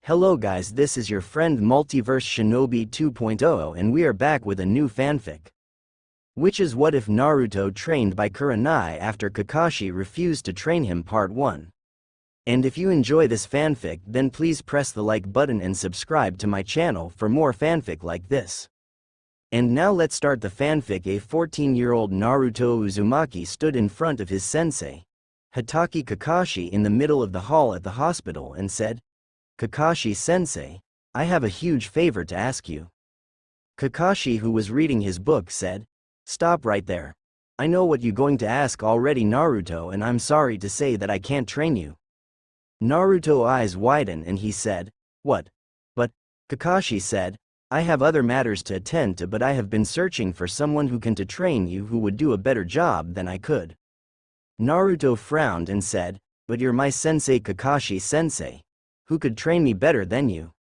Hello guys, this is your friend Multiverse Shinobi 2.0 and we are back with a new fanfic. Which is What If Naruto Trained by Kurenai After Kakashi Refused to Train Him Part 1. And if you enjoy this fanfic then please press the like button and subscribe to my channel for more fanfic like this. And now let's start the fanfic. A 14-year-old Naruto Uzumaki stood in front of his sensei, Hatake Kakashi, in the middle of the hall at the hospital and said, "Kakashi-sensei, I have a huge favor to ask you." Kakashi, who was reading his book, said, "Stop right there. I know what you're going to ask already, Naruto, and I'm sorry to say that I can't train you." Naruto's eyes widened and he said, "What? But," Kakashi said, "I have other matters to attend to, but I have been searching for someone who can to train you who would do a better job than I could." Naruto frowned and said, "But you're my sensei, Kakashi-sensei. Who could train me better than you?"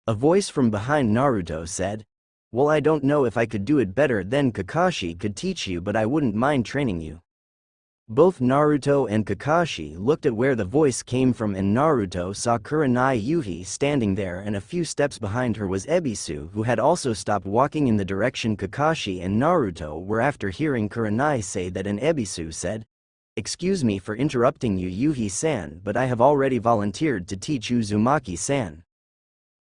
A voice from behind Naruto said, "Well, I don't know if I could do it better than Kakashi could teach you, but I wouldn't mind training you." Both Naruto and Kakashi looked at where the voice came from, and Naruto saw Kurenai Yuhi standing there, and a few steps behind her was Ebisu, who had also stopped walking in the direction Kakashi and Naruto were. After hearing Kurenai say that, and Ebisu said, "Excuse me for interrupting you, Yuhi-san, but I have already volunteered to teach Uzumaki-san."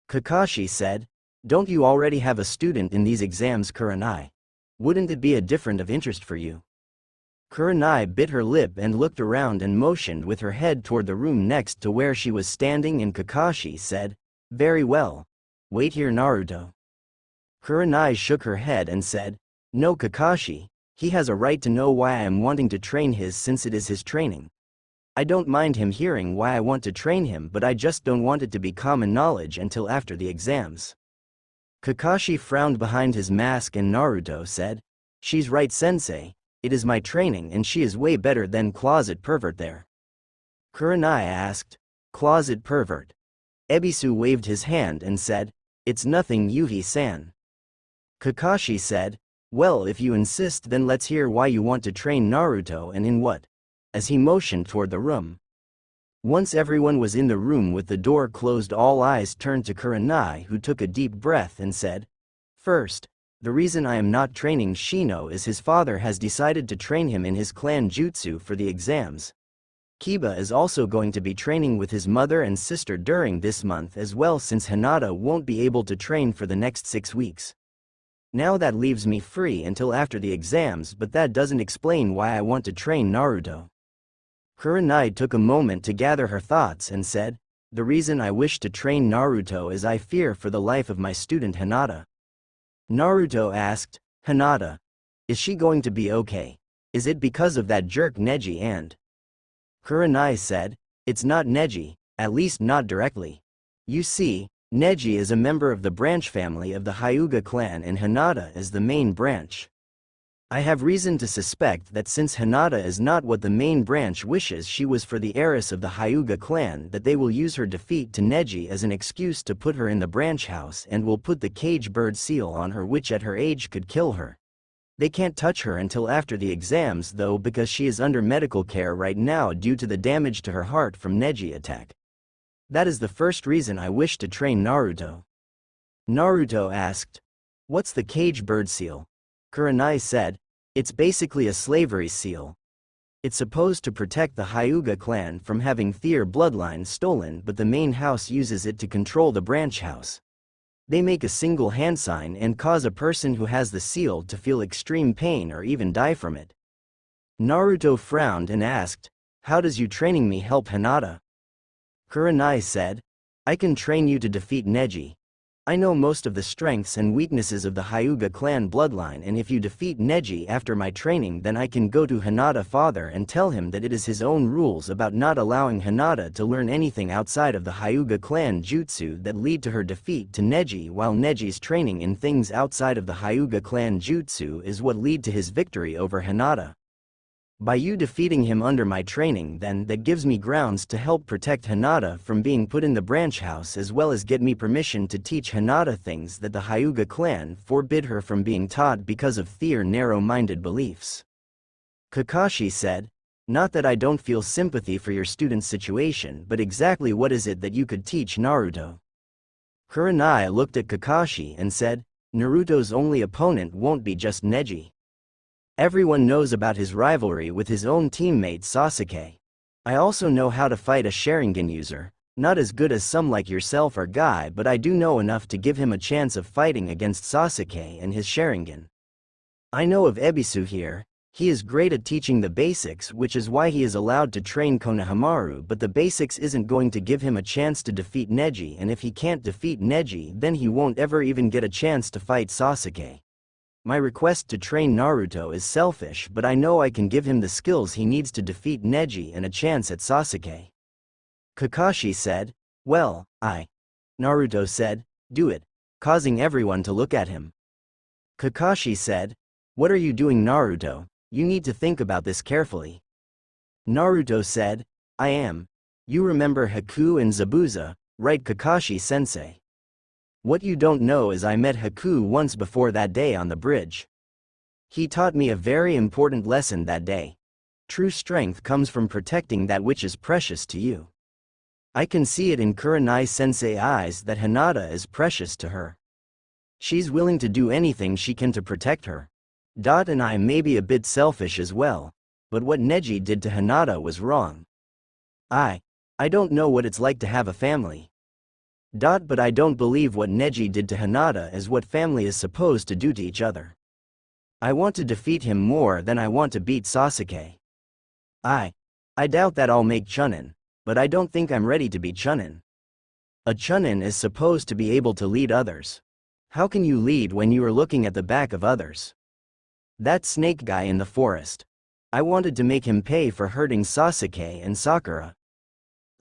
Kakashi said, "Don't you already have a student in these exams, Kurenai? Wouldn't it be a different of interest for you?" Kurenai bit her lip and looked around and motioned with her head toward the room next to where she was standing, and Kakashi said, "Very well. Wait here, Naruto." Kurenai shook her head and said, "No, Kakashi. He has a right to know why I am wanting to train his, since it is his training. I don't mind him hearing why I want to train him, but I just don't want it to be common knowledge until after the exams." Kakashi frowned behind his mask and Naruto said, "She's right, sensei. It is my training and she is way better than closet pervert there." Kurenai asked, "Closet pervert?" Ebisu waved his hand and said, "It's nothing, Yuhi-san." Kakashi said, "Well, if you insist, then let's hear why you want to train Naruto and in what," as he motioned toward the room. Once everyone was in the room with the door closed, all eyes turned to Kurenai, who took a deep breath and said, "First, the reason I am not training Shino is his father has decided to train him in his clan jutsu for the exams. Kiba is also going to be training with his mother and sister during this month as well, since Hinata won't be able to train for the next 6 weeks. Now that leaves me free until after the exams, but that doesn't explain why I want to train Naruto." Kurenai took a moment to gather her thoughts and said, "The reason I wish to train Naruto is I fear for the life of my student Hinata." Naruto asked, "Hinata? Is she going to be okay? Is it because of that jerk Neji?" And Kurenai said, "It's not Neji, at least not directly. You see, Neji is a member of the branch family of the Hyuga clan and Hinata is the main branch. I have reason to suspect that since Hinata is not what the main branch wishes she was for the heiress of the Hyuga clan, that they will use her defeat to Neji as an excuse to put her in the branch house and will put the cage bird seal on her, which at her age could kill her. They can't touch her until after the exams though, because she is under medical care right now due to the damage to her heart from Neji attack. That is the first reason I wish to train Naruto." Naruto asked, "What's the cage bird seal?" Kurenai said, "It's basically a slavery seal. It's supposed to protect the Hyuga clan from having their bloodline stolen, but the main house uses it to control the branch house. They make a single hand sign and cause a person who has the seal to feel extreme pain or even die from it." Naruto frowned and asked, "How does you training me help Hinata?" Kurenai said, "I can train you to defeat Neji. I know most of the strengths and weaknesses of the Hyuga clan bloodline, and if you defeat Neji after my training, then I can go to Hinata's father and tell him that it is his own rules about not allowing Hinata to learn anything outside of the Hyuga clan jutsu that lead to her defeat to Neji, while Neji's training in things outside of the Hyuga clan jutsu is what lead to his victory over Hinata. By you defeating him under my training, then that gives me grounds to help protect Hinata from being put in the branch house, as well as get me permission to teach Hinata things that the Hyuga clan forbid her from being taught because of their narrow-minded beliefs." Kakashi said, Not that I don't feel sympathy for your student's situation, but exactly what is it that you could teach Naruto? Kurenai looked at Kakashi and said, Naruto's only opponent won't be just Neji. Everyone knows about his rivalry with his own teammate Sasuke. I also know how to fight a Sharingan user, not as good as some like yourself or Guy, but I do know enough to give him a chance of fighting against Sasuke and his Sharingan. I know of Ebisu here. He is great at teaching the basics, which is why he is allowed to train Konohamaru, but the basics isn't going to give him a chance to defeat Neji, and if he can't defeat Neji, then he won't ever even get a chance to fight Sasuke. My request to train Naruto is selfish, but I know I can give him the skills he needs to defeat Neji and a chance at Sasuke. Kakashi said, well, Naruto said, do it, causing everyone to look at him. Kakashi said, what are you doing, Naruto? You need to think about this carefully. Naruto said, I am. You remember Haku and Zabuza, right, Kakashi-sensei? What you don't know is I met Haku once before that day on the bridge. He taught me a very important lesson that day. True strength comes from protecting that which is precious to you. I can see it in Kurenai-sensei's eyes that Hinata is precious to her. She's willing to do anything she can to protect her. And I may be a bit selfish as well, but what Neji did to Hinata was wrong. I don't know what it's like to have a family. But I don't believe what Neji did to Hinata is what family is supposed to do to each other. I want to defeat him more than I want to beat Sasuke. I doubt that I'll make Chunin, but I don't think I'm ready to be Chunin. A Chunin is supposed to be able to lead others. How can you lead when you are looking at the back of others? That snake guy in the forest. I wanted to make him pay for hurting Sasuke and Sakura.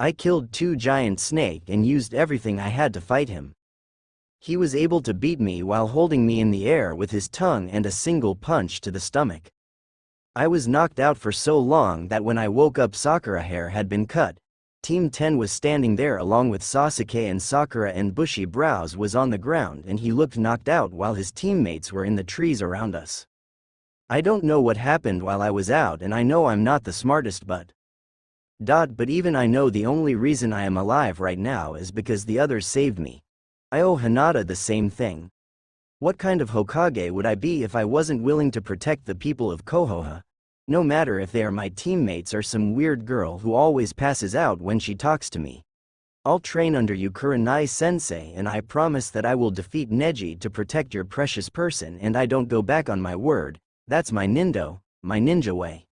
I killed 2 giant snake and used everything I had to fight him. He was able to beat me while holding me in the air with his tongue and a single punch to the stomach. I was knocked out for so long that when I woke up Sakura hair had been cut. Team 10 was standing there along with Sasuke, and Sakura and bushy brows was on the ground and he looked knocked out while his teammates were in the trees around us. I don't know what happened while I was out, and I know I'm not the smartest but even I know the only reason I am alive right now is because the others saved me. I owe Hinata the same thing. What kind of Hokage would I be if I wasn't willing to protect the people of Kohoha? No matter if they are my teammates or some weird girl who always passes out when she talks to me. I'll train under you, Kurenai-sensei, and I promise that I will defeat Neji to protect your precious person, and I don't go back on my word. That's my ninja way.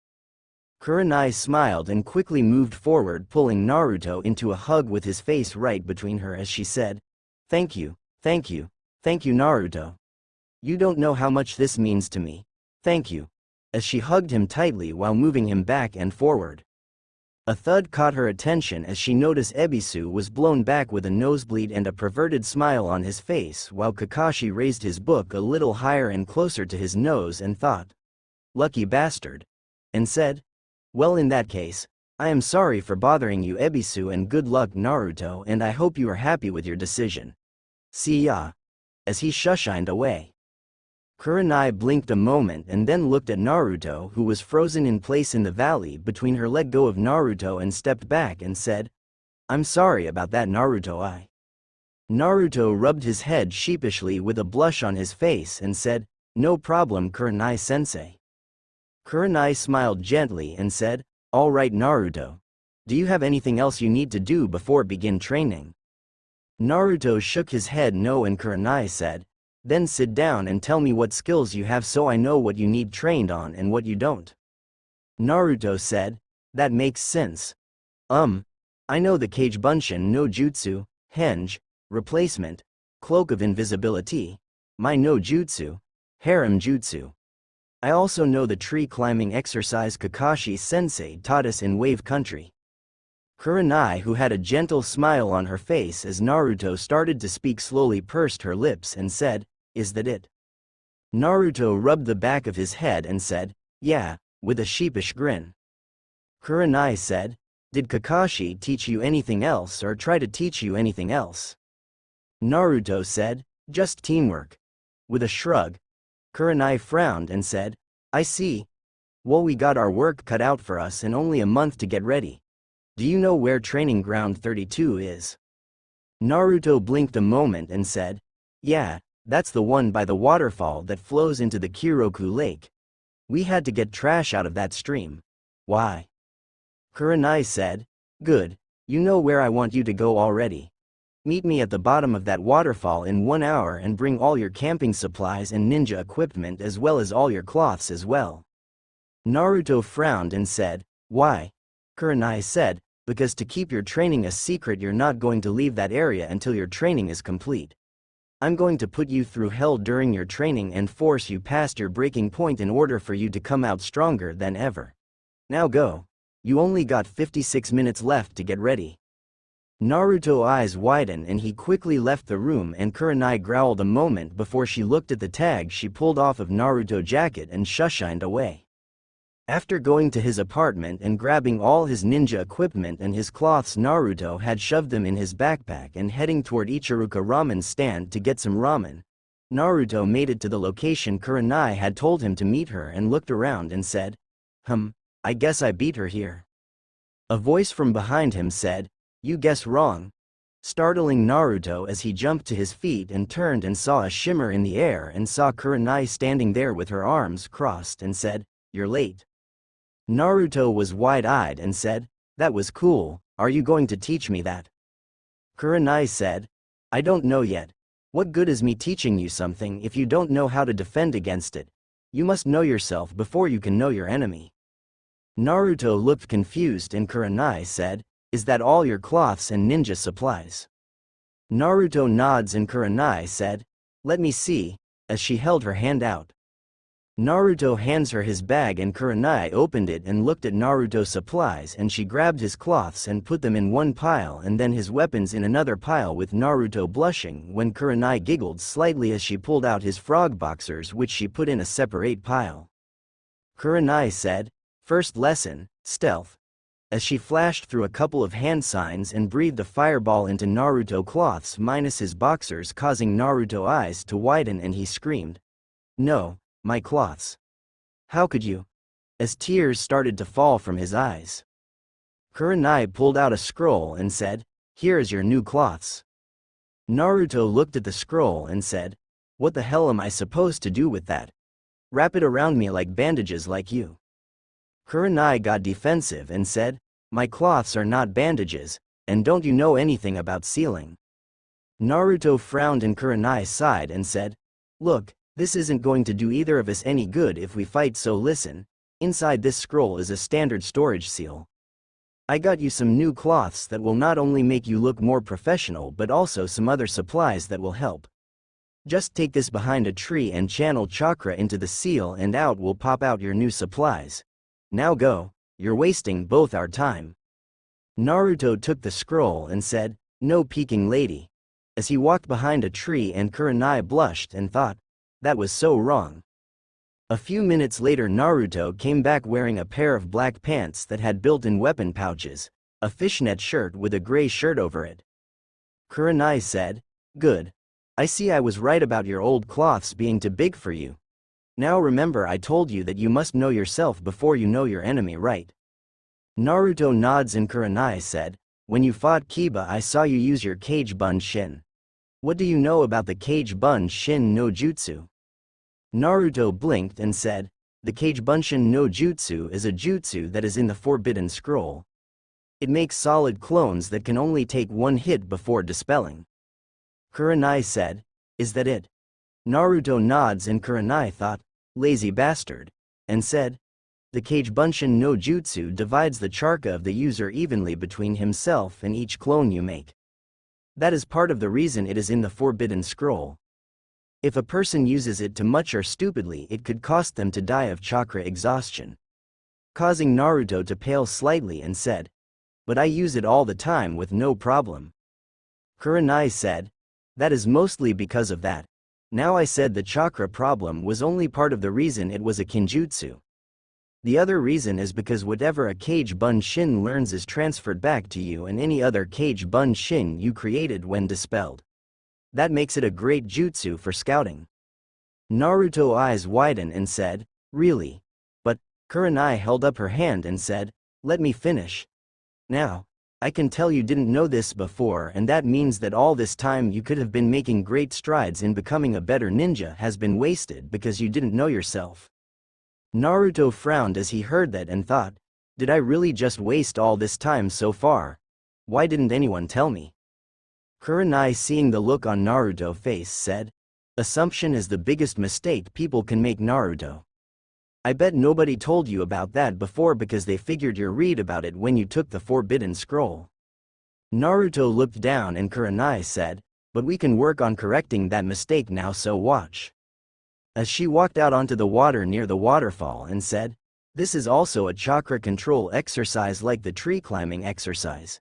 Kurenai smiled and quickly moved forward, pulling Naruto into a hug with his face right between her as she said, Thank you, Naruto. You don't know how much this means to me. Thank you. As she hugged him tightly while moving him back and forward. A thud caught her attention as she noticed Ebisu was blown back with a nosebleed and a perverted smile on his face, while Kakashi raised his book a little higher and closer to his nose and thought, lucky bastard, and said, well, in that case, I am sorry for bothering you, Ebisu, and good luck, Naruto, and I hope you are happy with your decision. See ya. As he shushined away. Kurenai blinked a moment and then looked at Naruto, who was frozen in place in the valley between her, let go of Naruto and stepped back and said, I'm sorry about that, Naruto. Naruto rubbed his head sheepishly with a blush on his face and said, no problem, Kurenai-sensei. Kurenai smiled gently and said, all right, Naruto. Do you have anything else you need to do before begin training? Naruto shook his head no, and Kurenai said, then sit down and tell me what skills you have so I know what you need trained on and what you don't. Naruto said, that makes sense. I know the Kage Bunshin no Jutsu, Henge, Replacement, Cloak of Invisibility, my no Jutsu, Harem Jutsu. I also know the tree climbing exercise Kakashi-sensei taught us in Wave Country. Kurenai, who had a gentle smile on her face as Naruto started to speak, slowly pursed her lips and said, is that it? Naruto rubbed the back of his head and said, yeah, with a sheepish grin. Kurenai said, did Kakashi teach you anything else or try to teach you anything else? Naruto said, just teamwork. With a shrug, Kurenai frowned and said, I see. Well, we got our work cut out for us and only a month to get ready. Do you know where Training Ground 32 is? Naruto blinked a moment and said, yeah, that's the one by the waterfall that flows into the Kiroku Lake. We had to get trash out of that stream. Why? Kurenai said, good, you know where I want you to go already. Meet me at the bottom of that waterfall in 1 hour and bring all your camping supplies and ninja equipment as well as all your cloths as well. Naruto frowned and said, why? Kurenai said, because to keep your training a secret you're not going to leave that area until your training is complete. I'm going to put you through hell during your training and force you past your breaking point in order for you to come out stronger than ever. Now go. You only got 56 minutes left to get ready. Naruto's eyes widened and he quickly left the room, and Kurenai growled a moment before she looked at the tag she pulled off of Naruto's jacket and shushined away. After going to his apartment and grabbing all his ninja equipment and his cloths, Naruto had shoved them in his backpack and heading toward Ichiruka ramen stand to get some ramen. Naruto made it to the location Kurenai had told him to meet her and looked around and said, I guess I beat her here. A voice from behind him said, you guess wrong. Startling Naruto as he jumped to his feet and turned and saw a shimmer in the air and saw Kurenai standing there with her arms crossed and said, you're late. Naruto was wide-eyed and said, that was cool, are you going to teach me that? Kurenai said, I don't know yet. What good is me teaching you something if you don't know how to defend against it? You must know yourself before you can know your enemy. Naruto looked confused and Kurenai said, is that all your cloths and ninja supplies? Naruto nods and Kurenai said, let me see, as she held her hand out. Naruto hands her his bag and Kurenai opened it and looked at Naruto's supplies, and she grabbed his cloths and put them in one pile and then his weapons in another pile, with Naruto blushing when Kurenai giggled slightly as she pulled out his frog boxers, which she put in a separate pile. Kurenai said, first lesson, stealth. As she flashed through a couple of hand signs and breathed a fireball into Naruto's cloths minus his boxers, causing Naruto's eyes to widen, and he screamed, no, my cloths. How could you? As tears started to fall from his eyes. Kurenai pulled out a scroll and said, here is your new cloths. Naruto looked at the scroll and said, what the hell am I supposed to do with that? Wrap it around me like bandages like you. Kurenai got defensive and said, my cloths are not bandages, and don't you know anything about sealing? Naruto frowned and Kurenai sighed and said, look, this isn't going to do either of us any good if we fight, so listen, inside this scroll is a standard storage seal. I got you some new cloths that will not only make you look more professional but also some other supplies that will help. Just take this behind a tree and channel chakra into the seal and out will pop out your new supplies. Now go, you're wasting both our time. Naruto took the scroll and said, no peeking lady. As he walked behind a tree, and Kurenai blushed and thought, that was so wrong. A few minutes later Naruto came back wearing a pair of black pants that had built-in weapon pouches, a fishnet shirt with a gray shirt over it. Kurenai said, good. I see I was right about your old cloths being too big for you. Now remember, I told you that you must know yourself before you know your enemy, right? Naruto nods and Kurenai said, when you fought Kiba I saw you use your Kage Bun Shin. What do you know about the Kage Bun Shin no Jutsu? Naruto blinked and said, the Kage Bunshin no Jutsu is a jutsu that is in the Forbidden Scroll. It makes solid clones that can only take one hit before dispelling. Kurenai said, is that it? Naruto nods and Kurenai thought, lazy bastard, and said, the Kage Bunshin no Jutsu divides the chakra of the user evenly between himself and each clone you make. That is part of the reason it is in the Forbidden Scroll. If a person uses it too much or stupidly, it could cost them to die of chakra exhaustion. Causing Naruto to pale slightly and said, but I use it all the time with no problem. Kurenai said, that is mostly because of that. Now I said the chakra problem was only part of the reason it was a kinjutsu. The other reason is because whatever a Kage Bun Shin learns is transferred back to you and any other Kage Bun Shin you created when dispelled. That makes it a great jutsu for scouting. Naruto's eyes widened and said, really? But, Kurenai held up her hand and said, "Let me finish. Now, I can tell you didn't know this before, and that means that all this time you could have been making great strides in becoming a better ninja has been wasted because you didn't know yourself." Naruto frowned as he heard that and thought, did I really just waste all this time so far? Why didn't anyone tell me? Kurenai, seeing the look on Naruto's face, said, "Assumption is the biggest mistake people can make, Naruto. I bet nobody told you about that before because they figured you'd read about it when you took the Forbidden Scroll." Naruto looked down and Kurenai said, "But we can work on correcting that mistake now, so watch." As she walked out onto the water near the waterfall and said, "This is also a chakra control exercise like the tree climbing exercise.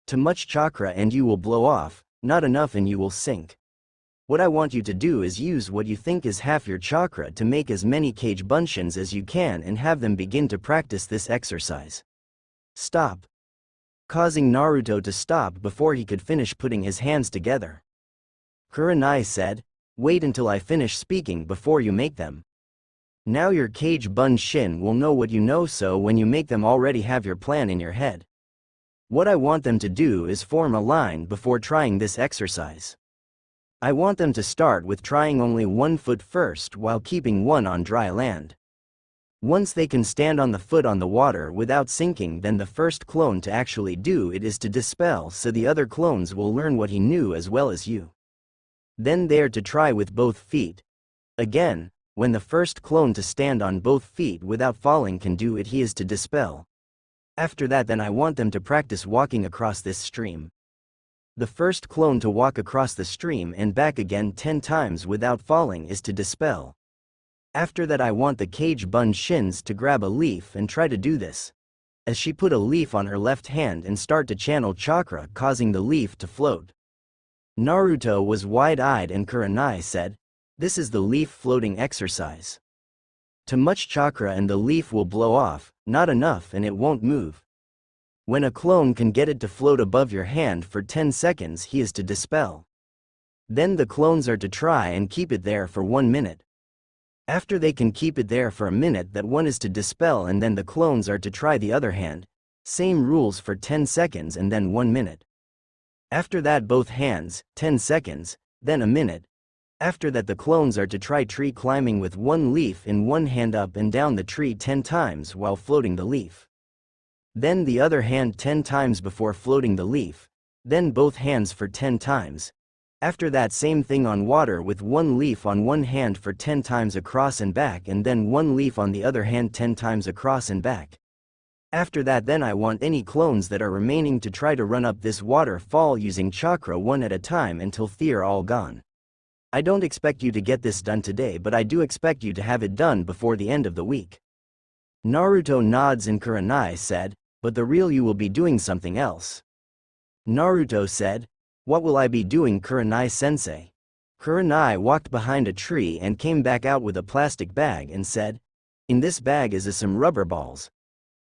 Too much chakra and you will blow off, not enough and you will sink. What I want you to do is use what you think is half your chakra to make as many cage bunshin as you can and have them begin to practice this exercise. Stop." Causing Naruto to stop before he could finish putting his hands together. Kurenai said, "Wait until I finish speaking before you make them. Now your cage bunshin will know what you know, so when you make them already have your plan in your head. What I want them to do is form a line before trying this exercise. I want them to start with trying only 1 foot first while keeping one on dry land. Once they can stand on the foot on the water without sinking, then the first clone to actually do it is to dispel, so the other clones will learn what he knew as well as you. Then they are to try with both feet. Again, when the first clone to stand on both feet without falling can do it, he is to dispel. After that, then I want them to practice walking across this stream. The first clone to walk across the stream and back again 10 times without falling is to dispel. After that I want the cage bunshins to grab a leaf and try to do this. As she put a leaf on her left hand and start to channel chakra, causing the leaf to float. Naruto was wide-eyed and Kurenai said, "This is the leaf floating exercise. Too much chakra and the leaf will blow off, not enough and it won't move. When a clone can get it to float above your hand for 10 seconds, he is to dispel. Then the clones are to try and keep it there for 1 minute. After they can keep it there for a minute, that one is to dispel, and then the clones are to try the other hand. Same rules for 10 seconds and then 1 minute. After that both hands, 10 seconds, then a minute. After that the clones are to try tree climbing with 1 leaf in 1 hand up and down the tree 10 times while floating the leaf. Then the other hand 10 times before floating the leaf, then both hands for 10 times. After that same thing on water with 1 leaf on 1 hand for 10 times across and back, and then 1 leaf on the other hand 10 times across and back. After that then I want any clones that are remaining to try to run up this waterfall using chakra 1 at a time until they're all gone. I don't expect you to get this done today, but I do expect you to have it done before the end of the week." Naruto nods and Kurenai said, "But the real you will be doing something else." Naruto said, "What will I be doing, Kurenai-sensei?" Kurenai walked behind a tree and came back out with a plastic bag and said, "In this bag is some rubber balls.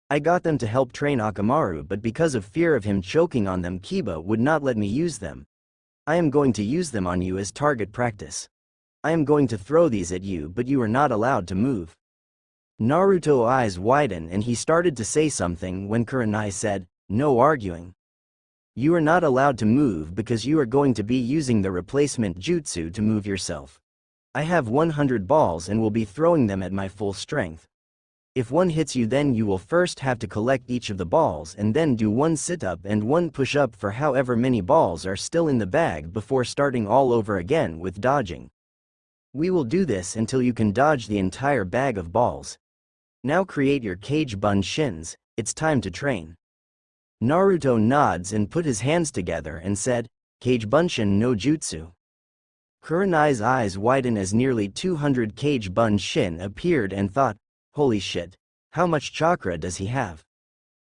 I got them to help train Akamaru, but because of fear of him choking on them, Kiba would not let me use them. I am going to use them on you as target practice. I am going to throw these at you, but you are not allowed to move." Naruto's eyes widened and he started to say something when Kurenai said, "No arguing. You are not allowed to move because you are going to be using the replacement jutsu to move yourself. I have 100 balls and will be throwing them at my full strength. If one hits you, then you will first have to collect each of the balls and then do 1 sit-up and 1 push-up for however many balls are still in the bag before starting all over again with dodging. We will do this until you can dodge the entire bag of balls. Now create your cage bunshins, it's time to train." Naruto nods and put his hands together and said, "Cage bunshin no jutsu." Kurenai's eyes widened as nearly 200 cage bunshin appeared and thought, "Holy shit, how much chakra does he have?"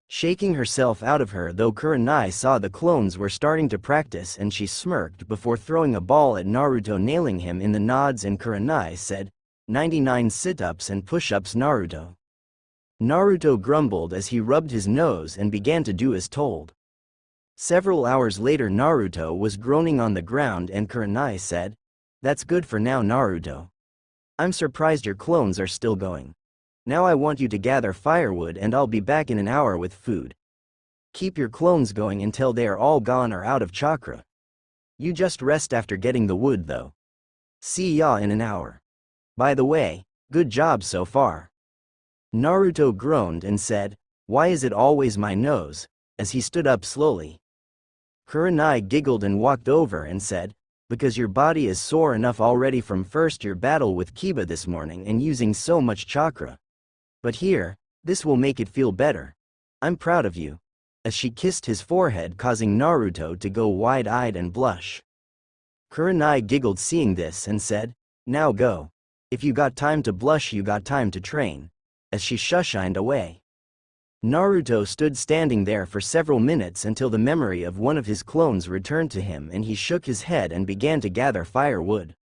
Shaking herself out of her though, Kurenai saw the clones were starting to practice and she smirked before throwing a ball at Naruto, nailing him in the nods, and Kurenai said, 99 sit-ups and push-ups, Naruto." Naruto grumbled as he rubbed his nose and began to do as told. Several hours later Naruto was groaning on the ground and Kurenai said, "That's good for now, Naruto. I'm surprised your clones are still going. Now I want you to gather firewood and I'll be back in an hour with food. Keep your clones going until they are all gone or out of chakra. You just rest after getting the wood though. See ya in an hour. By the way, good job so far. Naruto groaned and said, "Why is it always my nose?" as he stood up slowly. Kurenai giggled and walked over and said, "Because your body is sore enough already from your battle with Kiba this morning and using so much chakra. But here, this will make it feel better. I'm proud of you." As she kissed his forehead, causing Naruto to go wide-eyed and blush. Kurenai giggled seeing this and said, "Now go. If you got time to blush, you got time to train," as she shushined away. Naruto stood standing there for several minutes until the memory of one of his clones returned to him and he shook his head and began to gather firewood.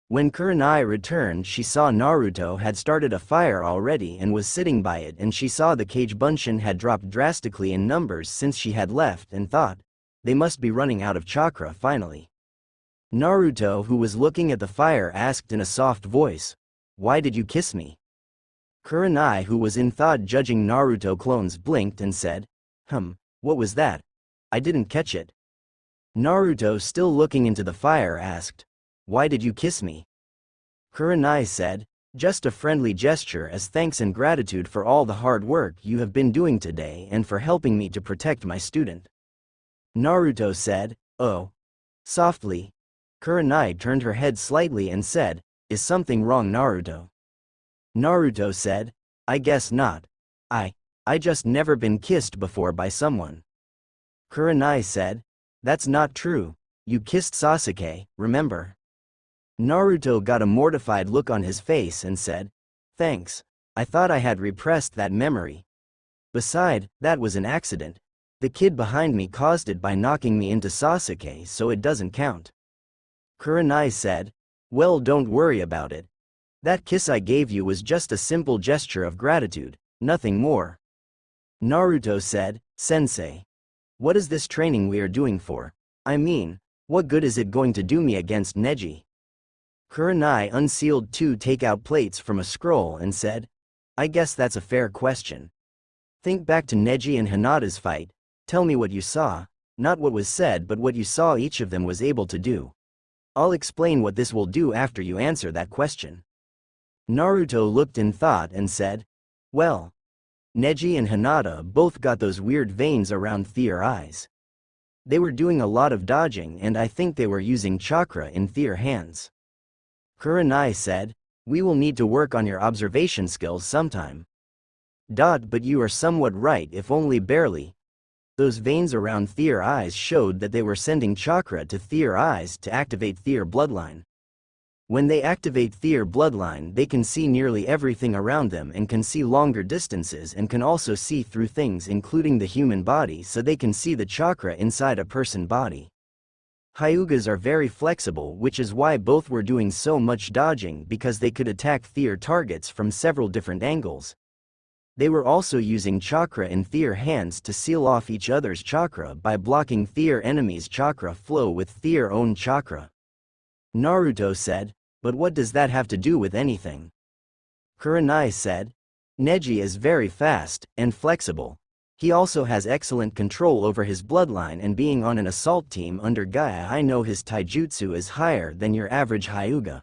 When Kurenai returned, she saw Naruto had started a fire already and was sitting by it, and she saw the cage bunshin had dropped drastically in numbers since she had left and thought, they must be running out of chakra finally. Naruto, who was looking at the fire, asked in a soft voice, "Why did you kiss me?" Kurenai, who was in thought judging Naruto clones, blinked and said, What was that? I didn't catch it." Naruto, still looking into the fire, asked, "Why did you kiss me?" Kurenai said, "Just a friendly gesture as thanks and gratitude for all the hard work you have been doing today and for helping me to protect my student." Naruto said, "Oh." Softly, Kurenai turned her head slightly and said, "Is something wrong, Naruto?" Naruto said, "I guess not. I just never been kissed before by someone." Kurenai said, "That's not true. You kissed Sasuke, remember?" Naruto got a mortified look on his face and said, "Thanks. I thought I had repressed that memory. Beside, that was an accident. The kid behind me caused it by knocking me into Sasuke, so it doesn't count." Kurenai said, "Well, don't worry about it. That kiss I gave you was just a simple gesture of gratitude, nothing more." Naruto said, "Sensei, what is this training we are doing for? I mean, what good is it going to do me against Neji?" Kurenai unsealed 2 takeout plates from a scroll and said, "I guess that's a fair question. Think back to Neji and Hinata's fight. Tell me what you saw, not what was said but what you saw each of them was able to do. I'll explain what this will do after you answer that question." Naruto looked in thought and said, "Well, Neji and Hinata both got those weird veins around their eyes. They were doing a lot of dodging and I think they were using chakra in their hands." Kurenai said, "We will need to work on your observation skills sometime." But you are somewhat right, if only barely. Those veins around their eyes showed that they were sending chakra to their eyes to activate their bloodline. When they activate their bloodline, they can see nearly everything around them and can see longer distances and can also see through things including the human body, so they can see the chakra inside a person's body. Hyugas are very flexible, which is why both were doing so much dodging, because they could attack their targets from several different angles. They were also using chakra in their hands to seal off each other's chakra by blocking their enemy's chakra flow with their own chakra. Naruto said, "But what does that have to do with anything?" Kurenai said, "Neji is very fast and flexible. He also has excellent control over his bloodline, and being on an assault team under Gaia, I know his taijutsu is higher than your average Hyuga.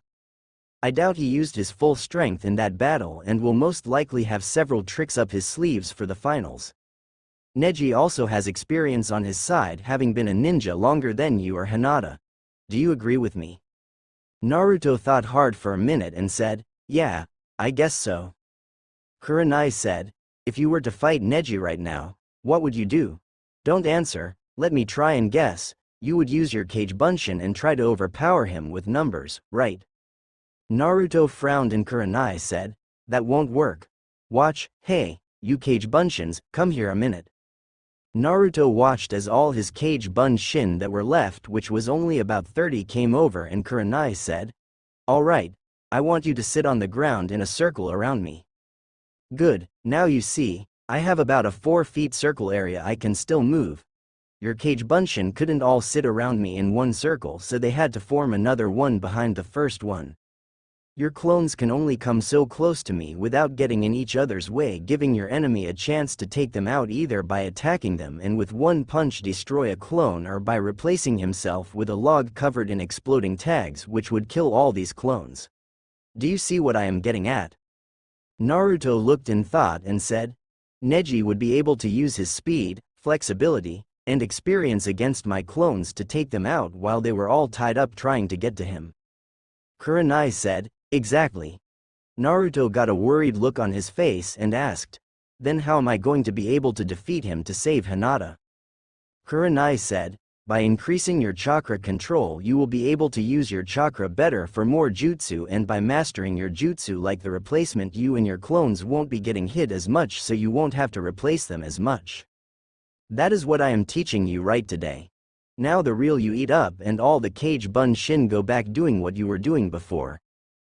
I doubt he used his full strength in that battle and will most likely have several tricks up his sleeves for the finals. Neji also has experience on his side, having been a ninja longer than you or Hinata. Do you agree with me?" Naruto thought hard for a minute and said, "Yeah, I guess so." Kurenai said, "If you were to fight Neji right now, what would you do? Don't answer, let me try and guess. You would use your cage bunshin and try to overpower him with numbers, right?" Naruto frowned and Kurenai said, "That won't work. Watch, hey, you cage bunshins, come here a minute." Naruto watched as all his cage bunshin that were left, which was only about 30, came over, and Kurenai said, "All right, I want you to sit on the ground in a circle around me." "Good, now you see, I have about a 4 feet circle area I can still move. Your cage bunshin couldn't all sit around me in one circle, so they had to form another one behind the first one. Your clones can only come so close to me without getting in each other's way, giving your enemy a chance to take them out either by attacking them and with one punch destroy a clone, or by replacing himself with a log covered in exploding tags which would kill all these clones. Do you see what I am getting at? Naruto looked in thought and said, Neji would be able to use his speed, flexibility, and experience against my clones to take them out while they were all tied up trying to get to him. Kurenai said, exactly. Naruto got a worried look on his face and asked, then how am I going to be able to defeat him to save Hinata? Kurenai said, by increasing your chakra control you will be able to use your chakra better for more jutsu, and by mastering your jutsu like the replacement, you and your clones won't be getting hit as much, so you won't have to replace them as much. That is what I am teaching you right today. Now the real you eat up and all the cage bun shin go back doing what you were doing before.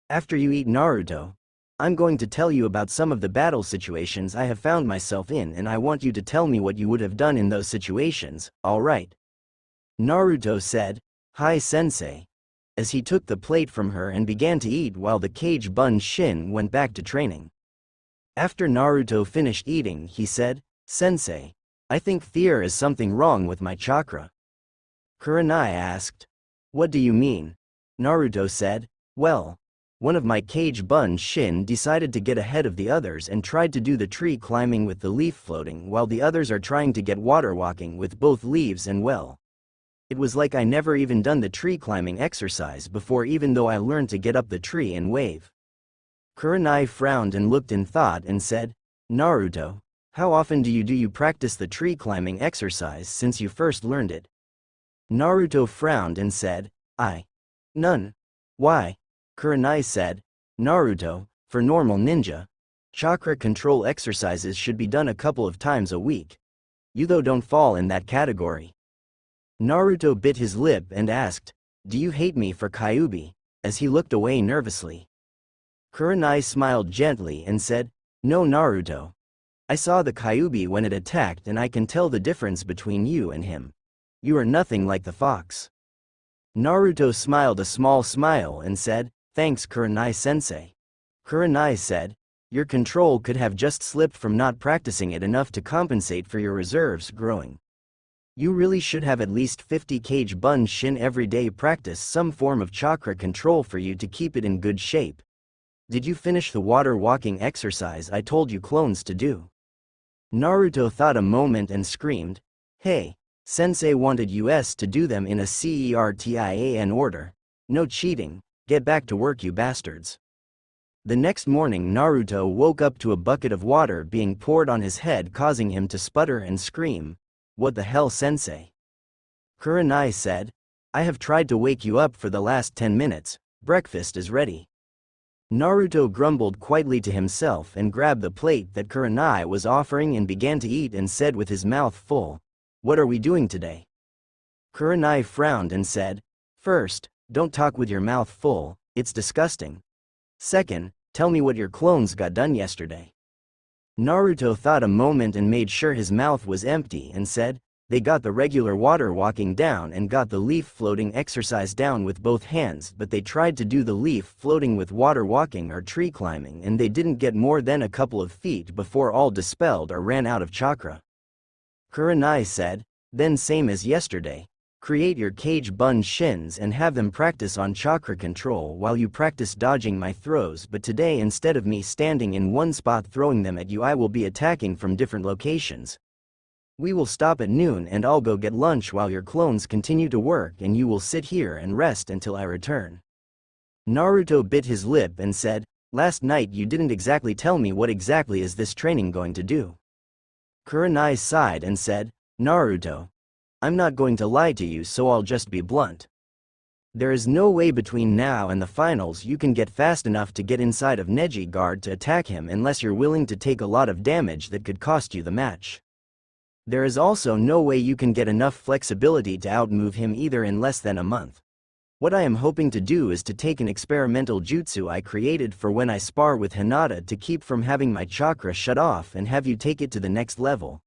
After you eat Naruto, I'm going to tell you about some of the battle situations I have found myself in, and I want you to tell me what you would have done in those situations, alright? Naruto said, Hi sensei, as he took the plate from her and began to eat while the cage bun shin went back to training. After Naruto finished eating, he said, Sensei, I think there is something wrong with my chakra. Kurenai asked, what do you mean? Naruto said, well, one of my cage bun shin decided to get ahead of the others and tried to do the tree climbing with the leaf floating while the others are trying to get water walking with both leaves, and well, it was like I never even done the tree climbing exercise before, even though I learned to get up the tree and wave. Kurenai frowned and looked in thought and said, Naruto, how often do you practice the tree climbing exercise since you first learned it? Naruto frowned and said, none. Why? Kurenai said, Naruto, for normal ninja, chakra control exercises should be done a couple of times a week. You though don't fall in that category. Naruto bit his lip and asked, do you hate me for Kyuubi, as he looked away nervously. Kurenai smiled gently and said, no Naruto. I saw the Kyuubi when it attacked and I can tell the difference between you and him. You are nothing like the fox. Naruto smiled a small smile and said, thanks Kurenai-sensei. Kurenai said, your control could have just slipped from not practicing it enough to compensate for your reserves growing. You really should have at least 50 cage bun shin every day. Practice some form of chakra control for you to keep it in good shape. Did you finish the water walking exercise I told you clones to do? Naruto thought a moment and screamed, hey, sensei wanted us to do them in a CERTIAN order. No cheating, get back to work you bastards. The next morning Naruto woke up to a bucket of water being poured on his head, causing him to sputter and scream, what the hell sensei? Kurenai said, I have tried to wake you up for the last 10 minutes, breakfast is ready. Naruto grumbled quietly to himself and grabbed the plate that Kurenai was offering and began to eat and said with his mouth full, what are we doing today? Kurenai frowned and said, first, don't talk with your mouth full, it's disgusting. Second, tell me what your clones got done yesterday. Naruto thought a moment and made sure his mouth was empty and said, they got the regular water walking down and got the leaf floating exercise down with both hands, but they tried to do the leaf floating with water walking or tree climbing and they didn't get more than a couple of feet before all dispelled or ran out of chakra. Kurenai said, then same as yesterday, create your cage bun shins and have them practice on chakra control while you practice dodging my throws, but today instead of me standing in one spot throwing them at you I will be attacking from different locations. We will stop at noon and I'll go get lunch while your clones continue to work and you will sit here and rest until I return. Naruto bit his lip and said, last night you didn't exactly tell me what exactly is this training going to do. Kurenai sighed and said, Naruto, I'm not going to lie to you, so I'll just be blunt. There is no way between now and the finals you can get fast enough to get inside of Neji guard to attack him unless you're willing to take a lot of damage that could cost you the match. There is also no way you can get enough flexibility to outmove him either in less than a month. What I am hoping to do is to take an experimental jutsu I created for when I spar with Hinata to keep from having my chakra shut off and have you take it to the next level.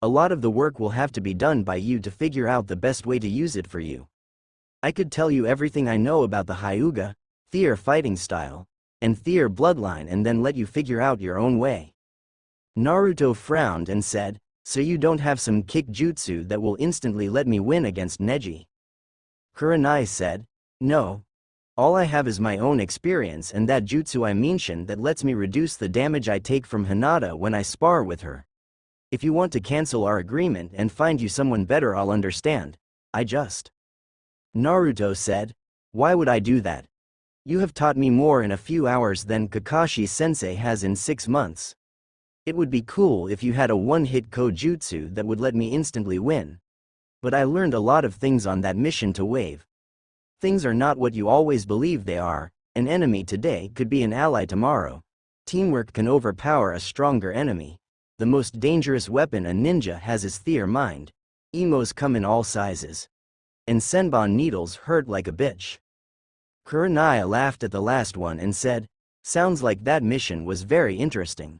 A lot of the work will have to be done by you to figure out the best way to use it for you. I could tell you everything I know about the Hyuga, their fighting style, and their bloodline and then let you figure out your own way. Naruto frowned and said, so you don't have some kick jutsu that will instantly let me win against Neji? Kurenai said, no. All I have is my own experience and that jutsu I mentioned that lets me reduce the damage I take from Hinata when I spar with her. If you want to cancel our agreement and find you someone better, I'll understand. Naruto said, why would I do that? You have taught me more in a few hours than Kakashi-sensei has in 6 months. It would be cool if you had a one-hit jutsu that would let me instantly win. But I learned a lot of things on that mission to Wave. Things are not what you always believe they are. An enemy today could be an ally tomorrow. Teamwork can overpower a stronger enemy. The most dangerous weapon a ninja has is their mind. Emos come in all sizes. And Senbon needles hurt like a bitch. Kurenai laughed at the last one and said, sounds like that mission was very interesting.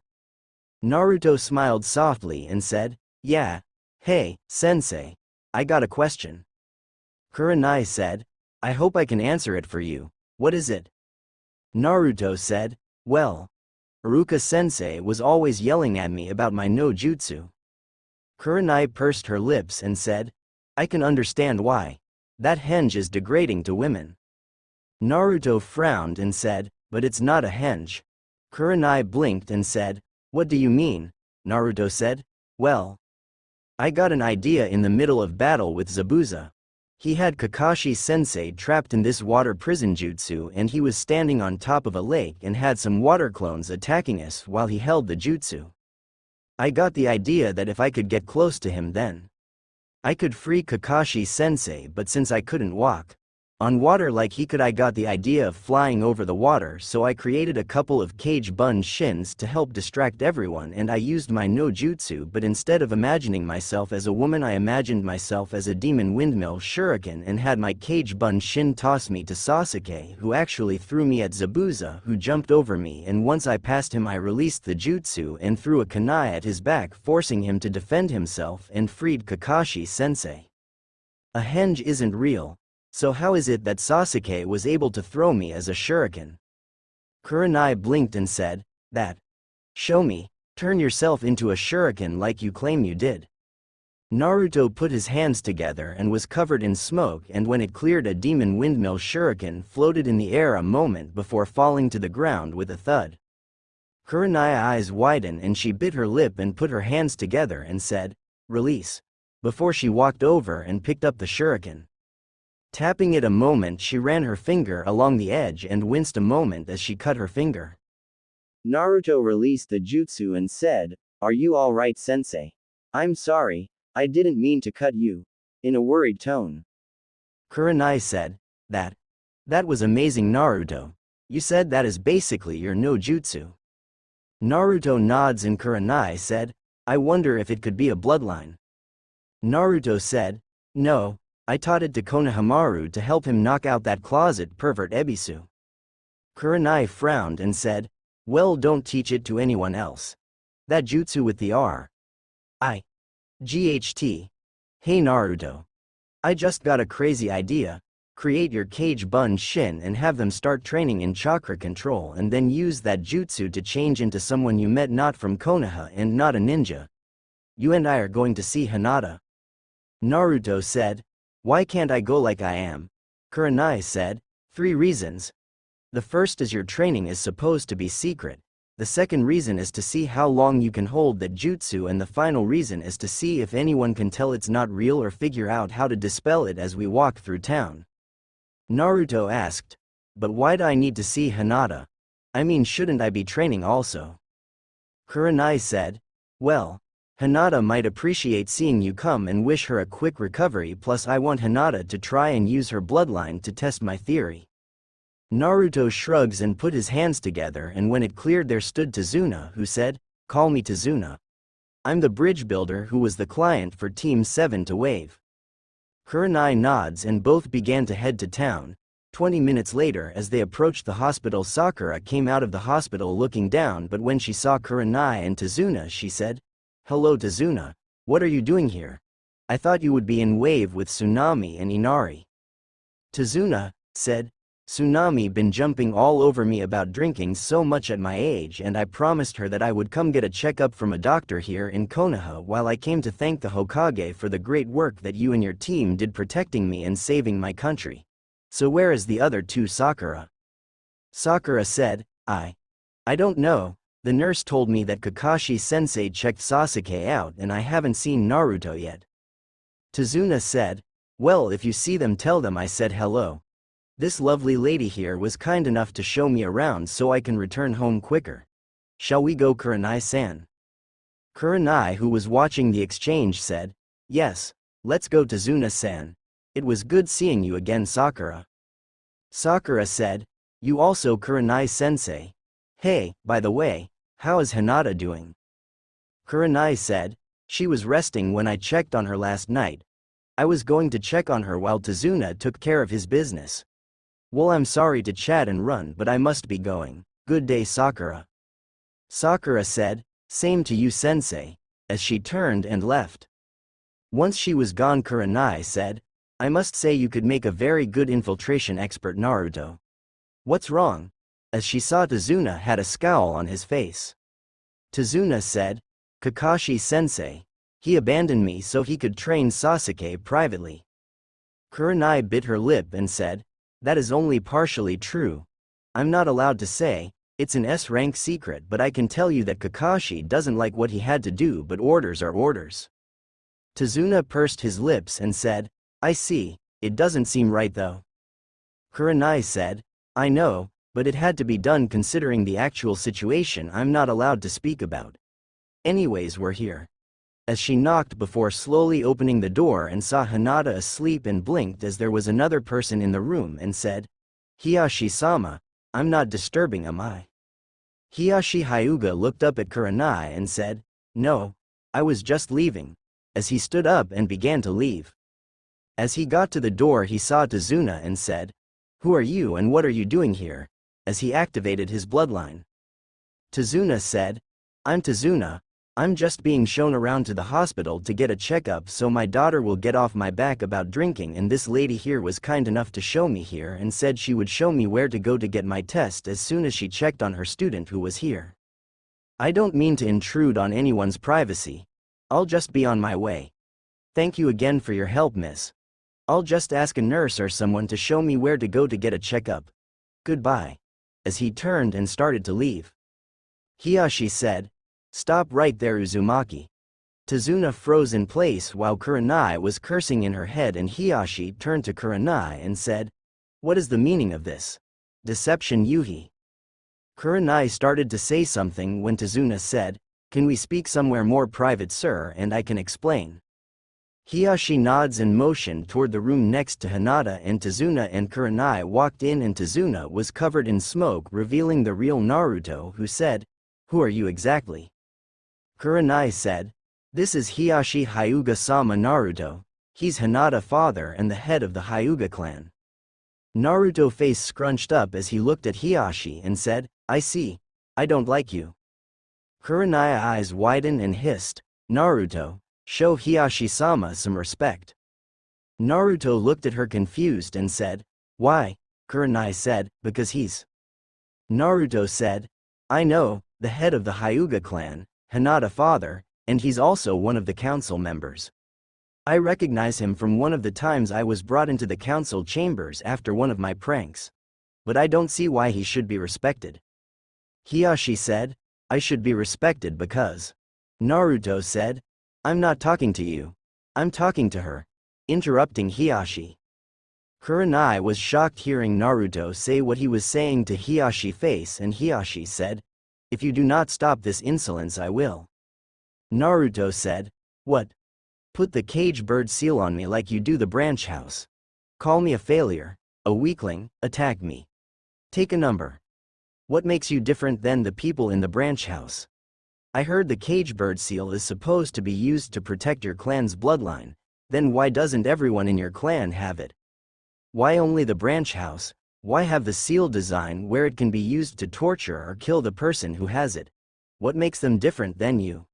Naruto smiled softly and said, yeah. Hey, sensei. I got a question. Kurenai said, I hope I can answer it for you. What is it? Naruto said, well, Iruka-sensei was always yelling at me about my no jutsu. Kurenai pursed her lips and said, I can understand why. That henge is degrading to women. Naruto frowned and said, but it's not a henge. Kurenai blinked and said, what do you mean? Naruto said, well, I got an idea in the middle of battle with Zabuza. He had Kakashi-sensei trapped in this water prison jutsu and he was standing on top of a lake and had some water clones attacking us while he held the jutsu. I got the idea that if I could get close to him then I could free Kakashi-sensei, but since I couldn't walk on water like he could, I got the idea of flying over the water, so I created a couple of cage bun shins to help distract everyone and I used my no jutsu, but instead of imagining myself as a woman I imagined myself as a demon windmill shuriken and had my cage bun shin toss me to Sasuke, who actually threw me at Zabuza, who jumped over me, and once I passed him I released the jutsu and threw a kunai at his back, forcing him to defend himself and freed Kakashi-sensei. A henge isn't real. So how is it that Sasuke was able to throw me as a shuriken? Kurenai blinked and said, that. Show me. Turn yourself into a shuriken like you claim you did. Naruto put his hands together and was covered in smoke, and when it cleared, a demon windmill shuriken floated in the air a moment before falling to the ground with a thud. Kurenai's eyes widened and she bit her lip and put her hands together and said, release. Before she walked over and picked up the shuriken. Tapping it a moment, she ran her finger along the edge and winced a moment as she cut her finger. Naruto released the jutsu and said, are you alright, sensei? I'm sorry, I didn't mean to cut you. In a worried tone. Kurenai said, that was amazing, Naruto. You said that is basically your no jutsu. Naruto nods and Kurenai said, I wonder if it could be a bloodline. Naruto said, no. I taught it to Konohamaru to help him knock out that closet pervert Ebisu. Kurenai frowned and said, well, don't teach it to anyone else. That jutsu with the GHT. Hey Naruto. I just got a crazy idea. Create your cage bun shin and have them start training in chakra control and then use that jutsu to change into someone you met not from Konoha and not a ninja. You and I are going to see Hinata. Naruto said, why can't I go like I am? Kurenai said, 3 reasons. The first is your training is supposed to be secret. The second reason is to see how long you can hold that jutsu, and the final reason is to see if anyone can tell it's not real or figure out how to dispel it as we walk through town. Naruto asked, but why do I need to see Hinata? I mean, shouldn't I be training also? Kurenai said, well, Hinata might appreciate seeing you come and wish her a quick recovery, plus I want Hinata to try and use her bloodline to test my theory. Naruto shrugs and put his hands together, and when it cleared there stood Tazuna, who said, call me Tazuna. I'm the bridge builder who was the client for Team 7 to Wave. Kurenai nods and both began to head to town. 20 minutes later, as they approached the hospital, Sakura came out of the hospital looking down, but when she saw Kurenai and Tazuna she said, hello Tazuna, what are you doing here? I thought you would be in Wave with Tsunami and Inari. Tazuna said, Tsunami been jumping all over me about drinking so much at my age, and I promised her that I would come get a checkup from a doctor here in Konoha while I came to thank the Hokage for the great work that you and your team did protecting me and saving my country. So where is the other two, Sakura? Sakura said, I don't know. The nurse told me that Kakashi-sensei checked Sasuke out and I haven't seen Naruto yet. Tazuna said, well, if you see them tell them I said hello. This lovely lady here was kind enough to show me around so I can return home quicker. Shall we go, Kurenai-san? Kurenai, who was watching the exchange, said, yes, let's go, Tazuna-san. It was good seeing you again, Sakura. Sakura said, you also, Kurenai-sensei. Hey, by the way, how is Hinata doing? Kurenai said, she was resting when I checked on her last night. I was going to check on her while Tazuna took care of his business. Well, I'm sorry to chat and run, but I must be going. Good day, Sakura. Sakura said, same to you, sensei, as she turned and left. Once she was gone, Kurenai said, I must say you could make a very good infiltration expert, Naruto. What's wrong? As she saw Tazuna had a scowl on his face. Tazuna said, Kakashi-sensei. He abandoned me so he could train Sasuke privately. Kurenai bit her lip and said, that is only partially true. I'm not allowed to say, it's an S-rank secret, but I can tell you that Kakashi doesn't like what he had to do, but orders are orders. Tazuna pursed his lips and said, I see, it doesn't seem right though. Kurenai said, I know, but it had to be done considering the actual situation I'm not allowed to speak about. Anyways, we're here. As she knocked before slowly opening the door and saw Hinata asleep and blinked as there was another person in the room and said, Hiyashi-sama, I'm not disturbing, am I? Hiyashi Hyuga looked up at Kurenai and said, no, I was just leaving, as he stood up and began to leave. As he got to the door he saw Tazuna and said, who are you and what are you doing here? As he activated his bloodline. Tazuna said, I'm Tazuna. I'm just being shown around to the hospital to get a checkup so my daughter will get off my back about drinking, and this lady here was kind enough to show me here and said she would show me where to go to get my test as soon as she checked on her student who was here. I don't mean to intrude on anyone's privacy. I'll just be on my way. Thank you again for your help, miss. I'll just ask a nurse or someone to show me where to go to get a checkup. Goodbye. As he turned and started to leave. Hiyashi said, stop right there, Uzumaki. Tazuna froze in place while Kurenai was cursing in her head, and Hiyashi turned to Kurenai and said, what is the meaning of this? Deception, Yuhi. Kurenai started to say something when Tazuna said, can we speak somewhere more private, sir, and I can explain. Hiyashi nods and motioned toward the room next to Hinata and Tazuna, and Kurenai walked in and Tazuna was covered in smoke, revealing the real Naruto, who said, who are you exactly? Kurenai said, this is Hiyashi Hyuga-sama Naruto. He's Hinata father and the head of the Hyuga clan. Naruto face scrunched up as he looked at Hiyashi and said, I see. I don't like you. Kurenai eyes widened and hissed, Naruto, show Hiyashi-sama some respect. Naruto looked at her confused and said, why? Kurenai said, because he's. Naruto said, I know, the head of the Hyuga clan, Hinata father, and he's also one of the council members. I recognize him from one of the times I was brought into the council chambers after one of my pranks. But I don't see why he should be respected. Hiyashi said, I should be respected because. Naruto said, I'm not talking to you. I'm talking to her. Interrupting Hiyashi. Kurenai was shocked hearing Naruto say what he was saying to Hiyashi face, and Hiyashi said, if you do not stop this insolence I will. Naruto said, what? Put the cage bird seal on me like you do the branch house. Call me a failure, a weakling, attack me. Take a number. What makes you different than the people in the branch house? I heard the cage bird seal is supposed to be used to protect your clan's bloodline, then why doesn't everyone in your clan have it? Why only the branch house? Why have the seal design where it can be used to torture or kill the person who has it? What makes them different than you?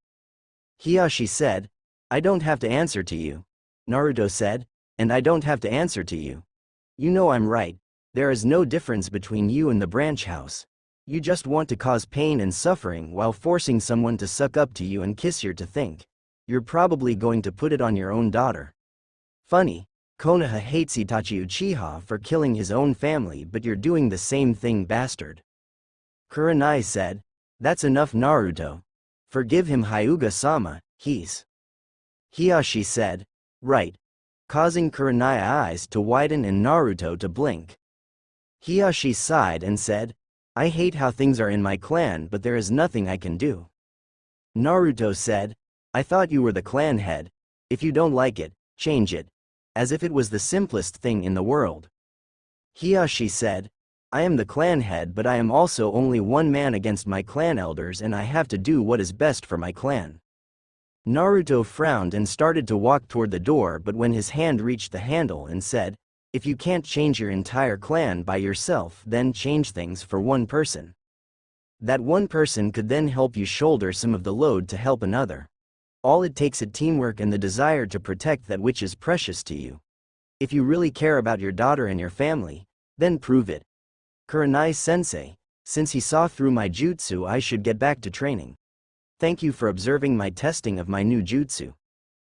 Hiyashi said, I don't have to answer to you. Naruto said, and I don't have to answer to you. You know I'm right. There is no difference between you and the branch house. You just want to cause pain and suffering while forcing someone to suck up to you and kiss you to think. You're probably going to put it on your own daughter. Funny, Konoha hates Itachi Uchiha for killing his own family, but you're doing the same thing, bastard. Kurenai said, that's enough, Naruto. Forgive him, Hyuga-sama, Hiyashi said, right, causing Kurenai's eyes to widen and Naruto to blink. Hiyashi sighed and said, I hate how things are in my clan, but there is nothing I can do. Naruto said, I thought you were the clan head. If you don't like it, change it. As if it was the simplest thing in the world. Hiyashi said, I am the clan head, but I am also only one man against my clan elders, and I have to do what is best for my clan. Naruto frowned and started to walk toward the door, but when his hand reached the handle and said, if you can't change your entire clan by yourself, then change things for one person. That one person could then help you shoulder some of the load to help another. All it takes is teamwork and the desire to protect that which is precious to you. If you really care about your daughter and your family, then prove it. Kurenai-sensei, since he saw through my jutsu, I should get back to training. Thank you for observing my testing of my new jutsu.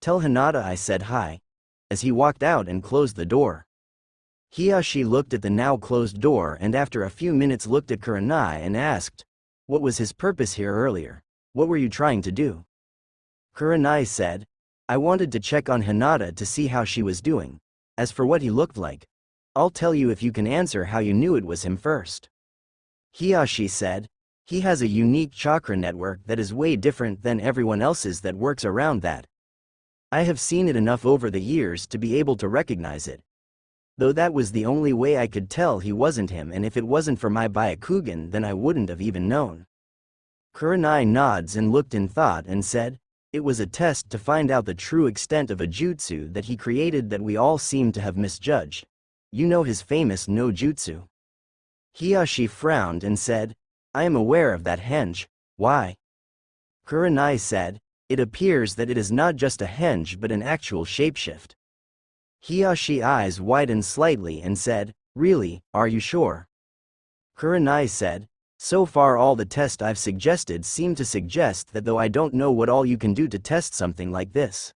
Tell Hinata I said hi. As he walked out and closed the door. Hiyashi looked at the now closed door and after a few minutes looked at Kurenai and asked, what was his purpose here earlier? What were you trying to do? Kurenai said, I wanted to check on Hinata to see how she was doing. As for what he looked like, I'll tell you if you can answer how you knew it was him first. Hiyashi said, he has a unique chakra network that is way different than everyone else's that works around that. I have seen it enough over the years to be able to recognize it. Though that was the only way I could tell he wasn't him, and if it wasn't for my Byakugan then I wouldn't have even known. Kurenai nods and looked in thought and said, it was a test to find out the true extent of a jutsu that he created that we all seem to have misjudged. You know his famous no jutsu. Hiyashi frowned and said, I am aware of that henge, why? Kurenai said, it appears that it is not just a henge but an actual shapeshift. Hiyashi's eyes widened slightly and said, really, are you sure? Kurenai said, so far all the tests I've suggested seem to suggest that, though I don't know what all you can do to test something like this.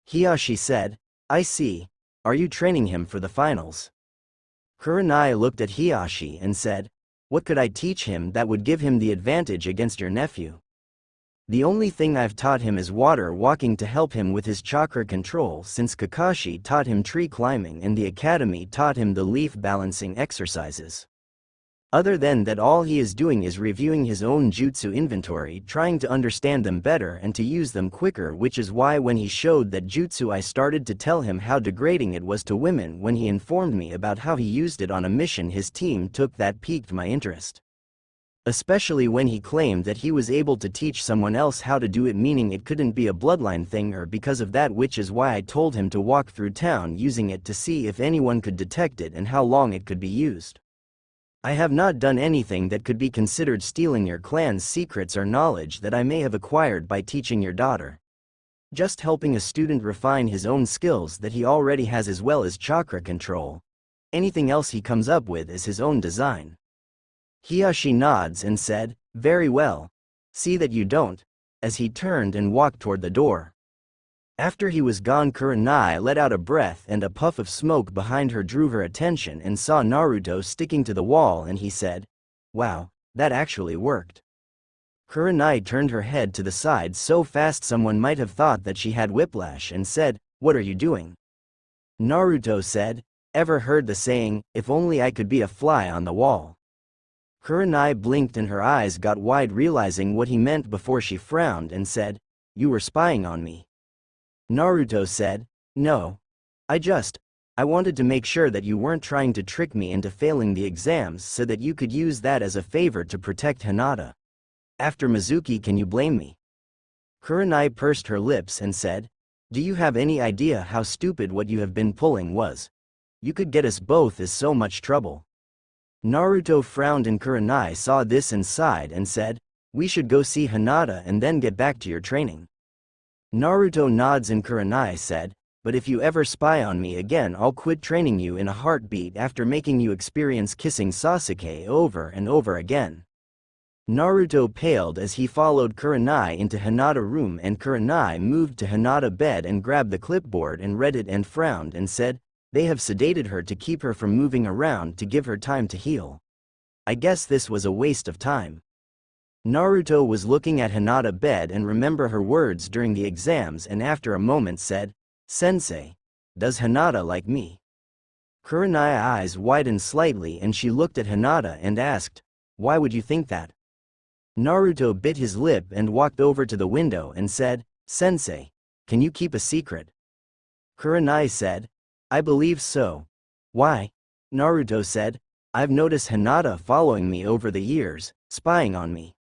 Hiyashi said, I see. Are you training him for the finals? Kurenai looked at Hiyashi and said, what could I teach him that would give him the advantage against your nephew? The only thing I've taught him is water walking to help him with his chakra control, since Kakashi taught him tree climbing and the academy taught him the leaf balancing exercises. Other than that, all he is doing is reviewing his own jutsu inventory, trying to understand them better and to use them quicker, which is why when he showed that jutsu I started to tell him how degrading it was to women. When he informed me about how he used it on a mission his team took, that piqued my interest. Especially when he claimed that he was able to teach someone else how to do it, meaning it couldn't be a bloodline thing or because of that, which is why I told him to walk through town using it to see if anyone could detect it and how long it could be used. I have not done anything that could be considered stealing your clan's secrets or knowledge that I may have acquired by teaching your daughter. Just helping a student refine his own skills that he already has, as well as chakra control. Anything else he comes up with is his own design. Hiyashi nods and said, very well. See that you don't, as he turned and walked toward the door. After he was gone, Kurenai let out a breath and a puff of smoke behind her drew her attention and saw Naruto sticking to the wall, and he said, wow, that actually worked. Kurenai turned her head to the side so fast someone might have thought that she had whiplash and said, what are you doing? Naruto said, ever heard the saying, if only I could be a fly on the wall? Kurenai blinked and her eyes got wide, realizing what he meant before she frowned and said, you were spying on me. Naruto said, no. I wanted to make sure that you weren't trying to trick me into failing the exams so that you could use that as a favor to protect Hinata. After Mizuki, can you blame me? Kurenai pursed her lips and said, do you have any idea how stupid what you have been pulling was? You could get us both in so much trouble. Naruto frowned and Kurenai saw this and sighed and said, we should go see Hinata and then get back to your training. Naruto nods and Kurenai said, but if you ever spy on me again, I'll quit training you in a heartbeat after making you experience kissing Sasuke over and over again." Naruto paled as he followed Kurenai into Hinata's room, and Kurenai moved to Hinata's bed and grabbed the clipboard and read it and frowned and said, "They have sedated her to keep her from moving around to give her time to heal. I guess this was a waste of time." Naruto was looking at Hinata's bed and remembered her words during the exams, and after a moment said, "Sensei, does Hinata like me?" Kurenai's eyes widened slightly and she looked at Hinata and asked, "Why would you think that?" Naruto bit his lip and walked over to the window and said, "Sensei, can you keep a secret?" Kurenai said, "I believe so." "Why?" Naruto said, "I've noticed Hinata following me over the years, spying on me."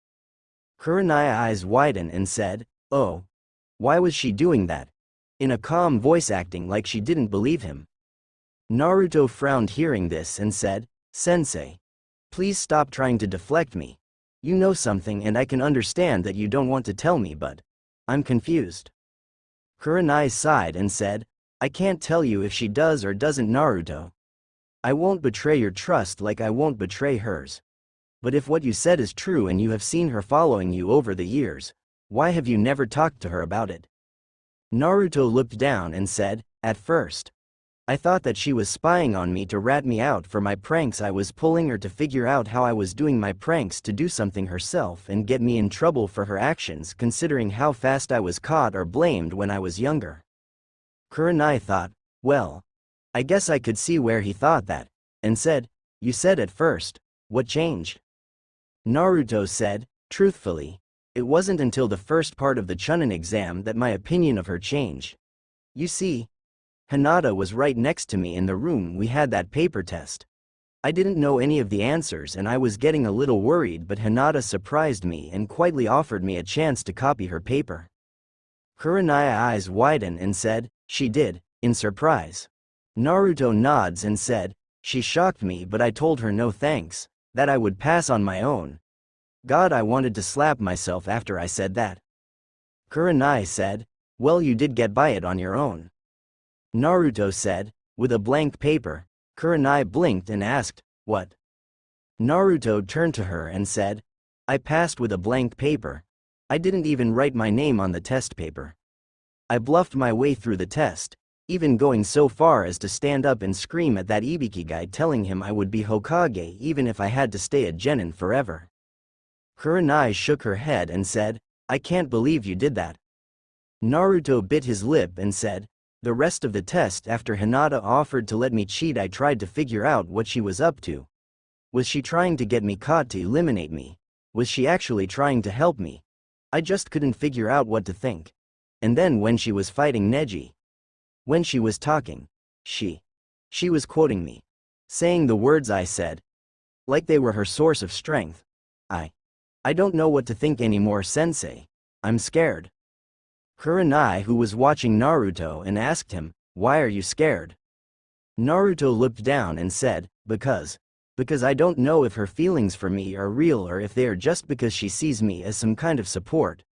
Kurenai's eyes widened and said, "Oh. Why was she doing that?" in a calm voice, acting like she didn't believe him. Naruto frowned hearing this and said, "Sensei, please stop trying to deflect me. You know something and I can understand that you don't want to tell me, but I'm confused." Kurenai sighed and said, "I can't tell you if she does or doesn't, Naruto. I won't betray your trust like I won't betray hers. But if what you said is true and you have seen her following you over the years, why have you never talked to her about it?" Naruto looked down and said, "At first, I thought that she was spying on me to rat me out for my pranks. I was pulling her to figure out how I was doing my pranks to do something herself and get me in trouble for her actions, considering how fast I was caught or blamed when I was younger." Kurenai thought, "Well, I guess I could see where he thought that," and said, "You said at first. What changed?" Naruto said, "Truthfully, it wasn't until the first part of the Chunin exam that my opinion of her changed. You see, Hinata was right next to me in the room we had that paper test. I didn't know any of the answers and I was getting a little worried, but Hinata surprised me and quietly offered me a chance to copy her paper." Kurenai's eyes widened and said, "She did, in surprise?" Naruto nods and said, "She shocked me, but I told her no thanks, that I would pass on my own. God, I wanted to slap myself after I said that." Kurenai said, "Well, you did get by it on your own." Naruto said, "With a blank paper?" Kurenai blinked and asked, "What?" Naruto turned to her and said, "I passed with a blank paper. I didn't even write my name on the test paper. I bluffed my way through the test, even going so far as to stand up and scream at that Ibiki guy, telling him I would be Hokage even if I had to stay a genin forever." Kurenai shook her head and said, "I can't believe you did that." Naruto bit his lip and said, "The rest of the test, after Hinata offered to let me cheat, I tried to figure out what she was up to. Was she trying to get me caught to eliminate me? Was she actually trying to help me? I just couldn't figure out what to think. And then when she was fighting Neji, when she was talking, she was quoting me, saying the words I said, like they were her source of strength. I don't know what to think anymore, Sensei. I'm scared." Kurenai, who was watching Naruto, and asked him, "Why are you scared?" Naruto looked down and said, Because I don't know if her feelings for me are real or if they are just because she sees me as some kind of support.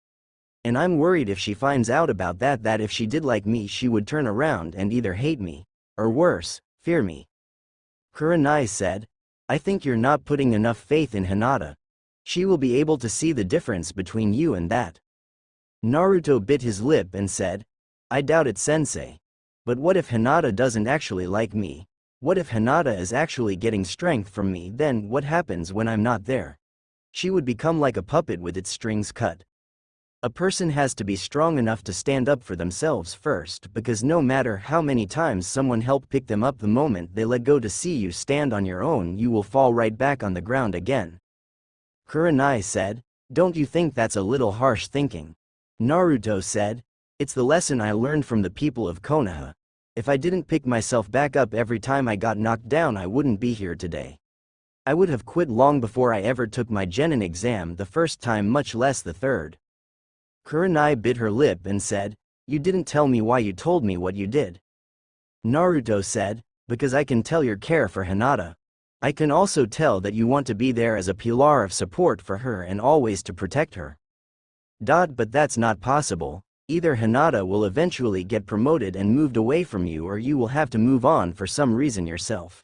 And I'm worried if she finds out about that if she did like me, she would turn around and either hate me, or worse, fear me." Kurenai said, "I think you're not putting enough faith in Hinata. She will be able to see the difference between you and that." Naruto bit his lip and said, "I doubt it, Sensei. But what if Hinata doesn't actually like me? What if Hinata is actually getting strength from me? Then what happens when I'm not there? She would become like a puppet with its strings cut. A person has to be strong enough to stand up for themselves first, because no matter how many times someone helped pick them up, the moment they let go to see you stand on your own, you will fall right back on the ground again." Kurenai said, "Don't you think that's a little harsh thinking?" Naruto said, "It's the lesson I learned from the people of Konoha. If I didn't pick myself back up every time I got knocked down, I wouldn't be here today. I would have quit long before I ever took my genin exam the first time, much less the third." Kurenai bit her lip and said, "You didn't tell me why you told me what you did." Naruto said, "Because I can tell your care for Hinata. I can also tell that you want to be there as a pillar of support for her and always to protect her. But that's not possible. Either Hinata will eventually get promoted and moved away from you, or you will have to move on for some reason yourself.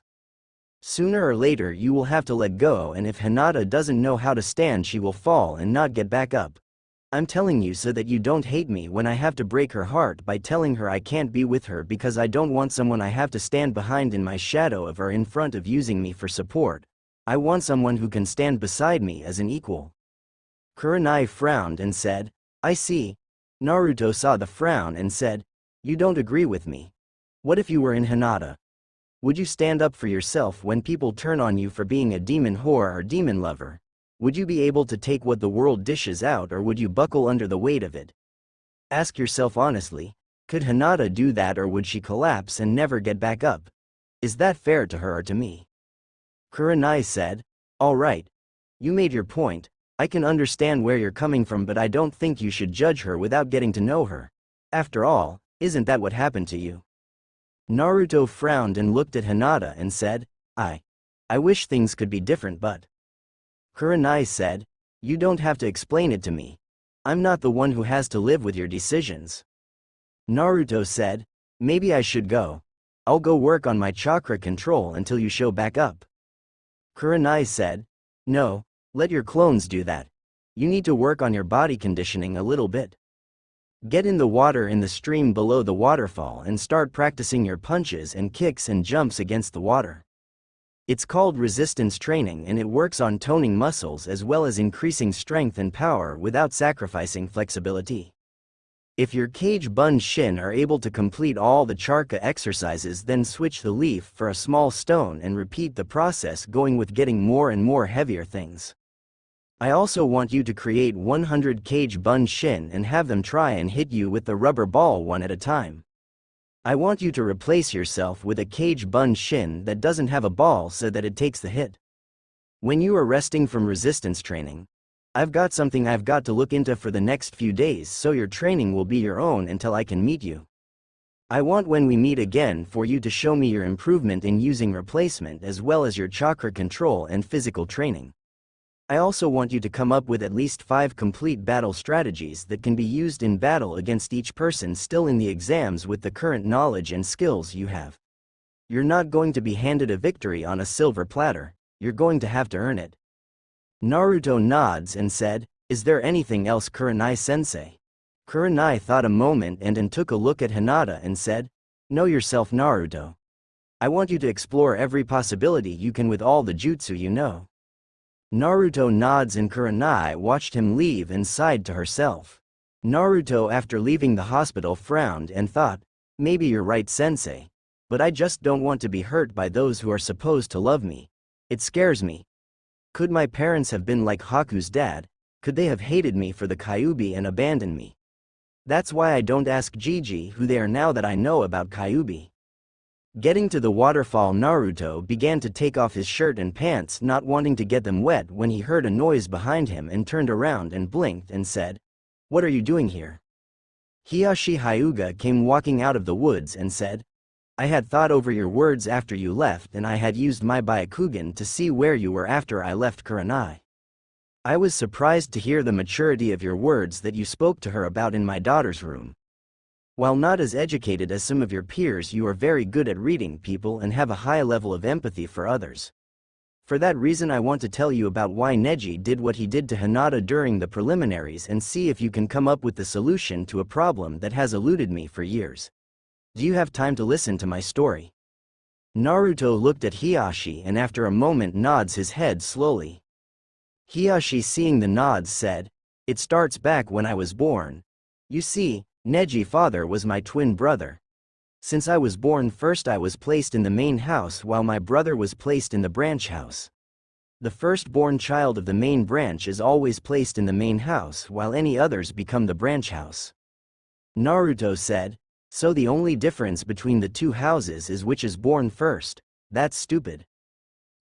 Sooner or later you will have to let go, and if Hinata doesn't know how to stand, she will fall and not get back up. I'm telling you so that you don't hate me when I have to break her heart by telling her I can't be with her because I don't want someone I have to stand behind in my shadow of or in front of using me for support. I want someone who can stand beside me as an equal. Kurenai frowned and said, I see. Naruto saw the frown and said, you don't agree with me. What if you were in Hinata? Would you stand up for yourself when people turn on you for being a demon whore or demon lover? Would you be able to take what the world dishes out, or would you buckle under the weight of it? Ask yourself honestly, could Hinata do that, or would she collapse and never get back up? Is that fair to her or to me? Kurenai said, all right. You made your point. I can understand where you're coming from, but I don't think you should judge her without getting to know her. After all, isn't that what happened to you? Naruto frowned and looked at Hinata and said, I wish things could be different, but... Kurenai said, you don't have to explain it to me. I'm not the one who has to live with your decisions. Naruto said, maybe I should go. I'll go work on my chakra control until you show back up. Kurenai said, no, let your clones do that. You need to work on your body conditioning a little bit. Get in the water in the stream below the waterfall and start practicing your punches and kicks and jumps against the water. It's called resistance training, and it works on toning muscles as well as increasing strength and power without sacrificing flexibility. If your cage bun shin are able to complete all the charka exercises, then switch the leaf for a small stone and repeat the process, going with getting more and more heavier things. I also want you to create 100 cage bun shin and have them try and hit you with the rubber ball one at a time. I want you to replace yourself with a cage bun shin that doesn't have a ball so that it takes the hit. When you are resting from resistance training, I've got something I've got to look into for the next few days, so your training will be your own until I can meet you. I want when we meet again for you to show me your improvement in using replacement as well as your chakra control and physical training. I also want you to come up with at least 5 complete battle strategies that can be used in battle against each person still in the exams with the current knowledge and skills you have. You're not going to be handed a victory on a silver platter, you're going to have to earn it. Naruto nods and said, is there anything else, Kurenai-sensei? Kurenai thought a moment and then took a look at Hinata and said, know yourself, Naruto. I want you to explore every possibility you can with all the jutsu you know. Naruto nods and Kurenai watched him leave and sighed to herself. Naruto, after leaving the hospital, frowned and thought, maybe you're right, sensei. But I just don't want to be hurt by those who are supposed to love me. It scares me. Could my parents have been like Haku's dad? Could they have hated me for the Kyuubi and abandoned me? That's why I don't ask Gigi who they are now that I know about Kyuubi. Getting to the waterfall, Naruto began to take off his shirt and pants, not wanting to get them wet, when he heard a noise behind him and turned around and blinked and said, what are you doing here? Hiyashi Hyuga came walking out of the woods and said, I had thought over your words after you left, and I had used my Byakugan to see where you were after I left Kurenai. I was surprised to hear the maturity of your words that you spoke to her about in my daughter's room. While not as educated as some of your peers, you are very good at reading people and have a high level of empathy for others. For that reason, I want to tell you about why Neji did what he did to Hinata during the preliminaries, and see if you can come up with the solution to a problem that has eluded me for years. Do you have time to listen to my story? Naruto looked at Hiyashi and after a moment nods his head slowly. Hiyashi, seeing the nods, said, it starts back when I was born. You see, Neji's father was my twin brother. Since I was born, first I was placed in the main house while my brother was placed in the branch house. The firstborn child of the main branch is always placed in the main house while any others become the branch house. Naruto said, so the only difference between the two houses is which is born first. That's stupid.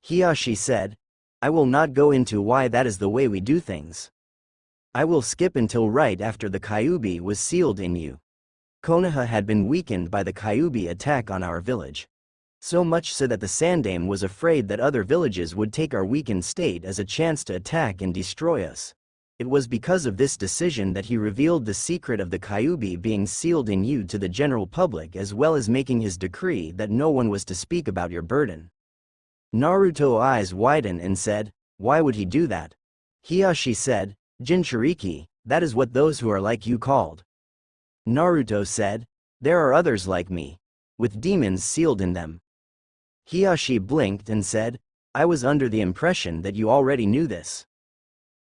Hiyashi said, I will not go into why that is the way we do things. I will skip until right after the Kyuubi was sealed in you. Konoha had been weakened by the Kyuubi attack on our village. So much so that the Sandaime was afraid that other villages would take our weakened state as a chance to attack and destroy us. It was because of this decision that he revealed the secret of the Kyuubi being sealed in you to the general public, as well as making his decree that no one was to speak about your burden. Naruto's eyes widened and said, "Why would he do that?" Hiyashi said, "Jinchuriki, that is what those who are like you called." Naruto said, "There are others like me, with demons sealed in them." Hiyashi blinked and said, "I was under the impression that you already knew this."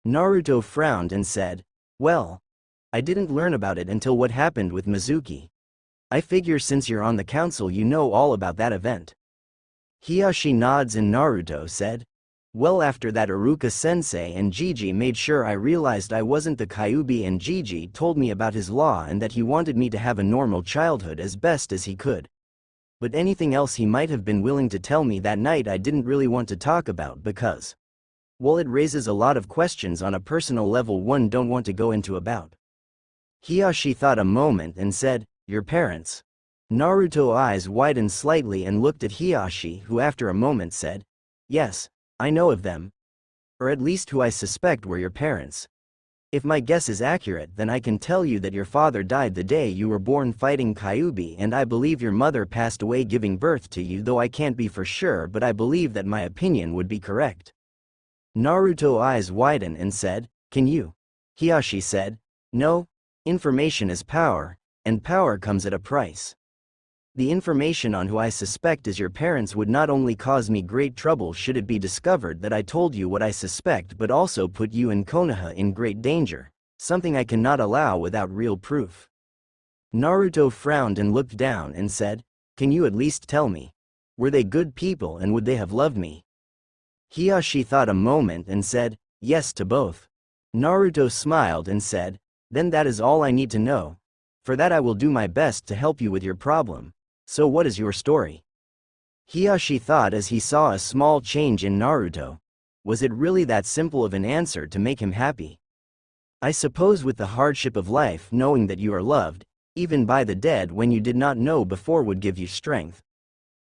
Naruto frowned and said, "Well, I didn't learn about it until what happened with Mizuki. I figure since you're on the council you know all about that event." Hiyashi nods and Naruto said, "Well, after that Iruka-sensei and Jiji made sure I realized I wasn't the Kyuubi, and Jiji told me about his law and that he wanted me to have a normal childhood as best as he could. But anything else he might have been willing to tell me that night I didn't really want to talk about because, well, it raises a lot of questions on a personal level one don't want to go into about." Hiyashi thought a moment and said, "Your parents?" Naruto's eyes widened slightly and looked at Hiyashi, who after a moment said, "Yes, I know of them. Or at least who I suspect were your parents. If my guess is accurate, then I can tell you that your father died the day you were born fighting Kyuubi, and I believe your mother passed away giving birth to you, though I can't be for sure, but I believe that my opinion would be correct." Naruto's eyes widened and said, "Can you?" Hiyashi said, "No, information is power, and power comes at a price. The information on who I suspect is your parents would not only cause me great trouble should it be discovered that I told you what I suspect, but also put you and Konoha in great danger, something I cannot allow without real proof." Naruto frowned and looked down and said, "Can you at least tell me? Were they good people and would they have loved me?" Hiyashi thought a moment and said, "Yes to both." Naruto smiled and said, "Then that is all I need to know. For that I will do my best to help you with your problem. So what is your story?" Hiyashi thought as he saw a small change in Naruto. Was it really that simple of an answer to make him happy? "I suppose with the hardship of life, knowing that you are loved, even by the dead when you did not know before, would give you strength.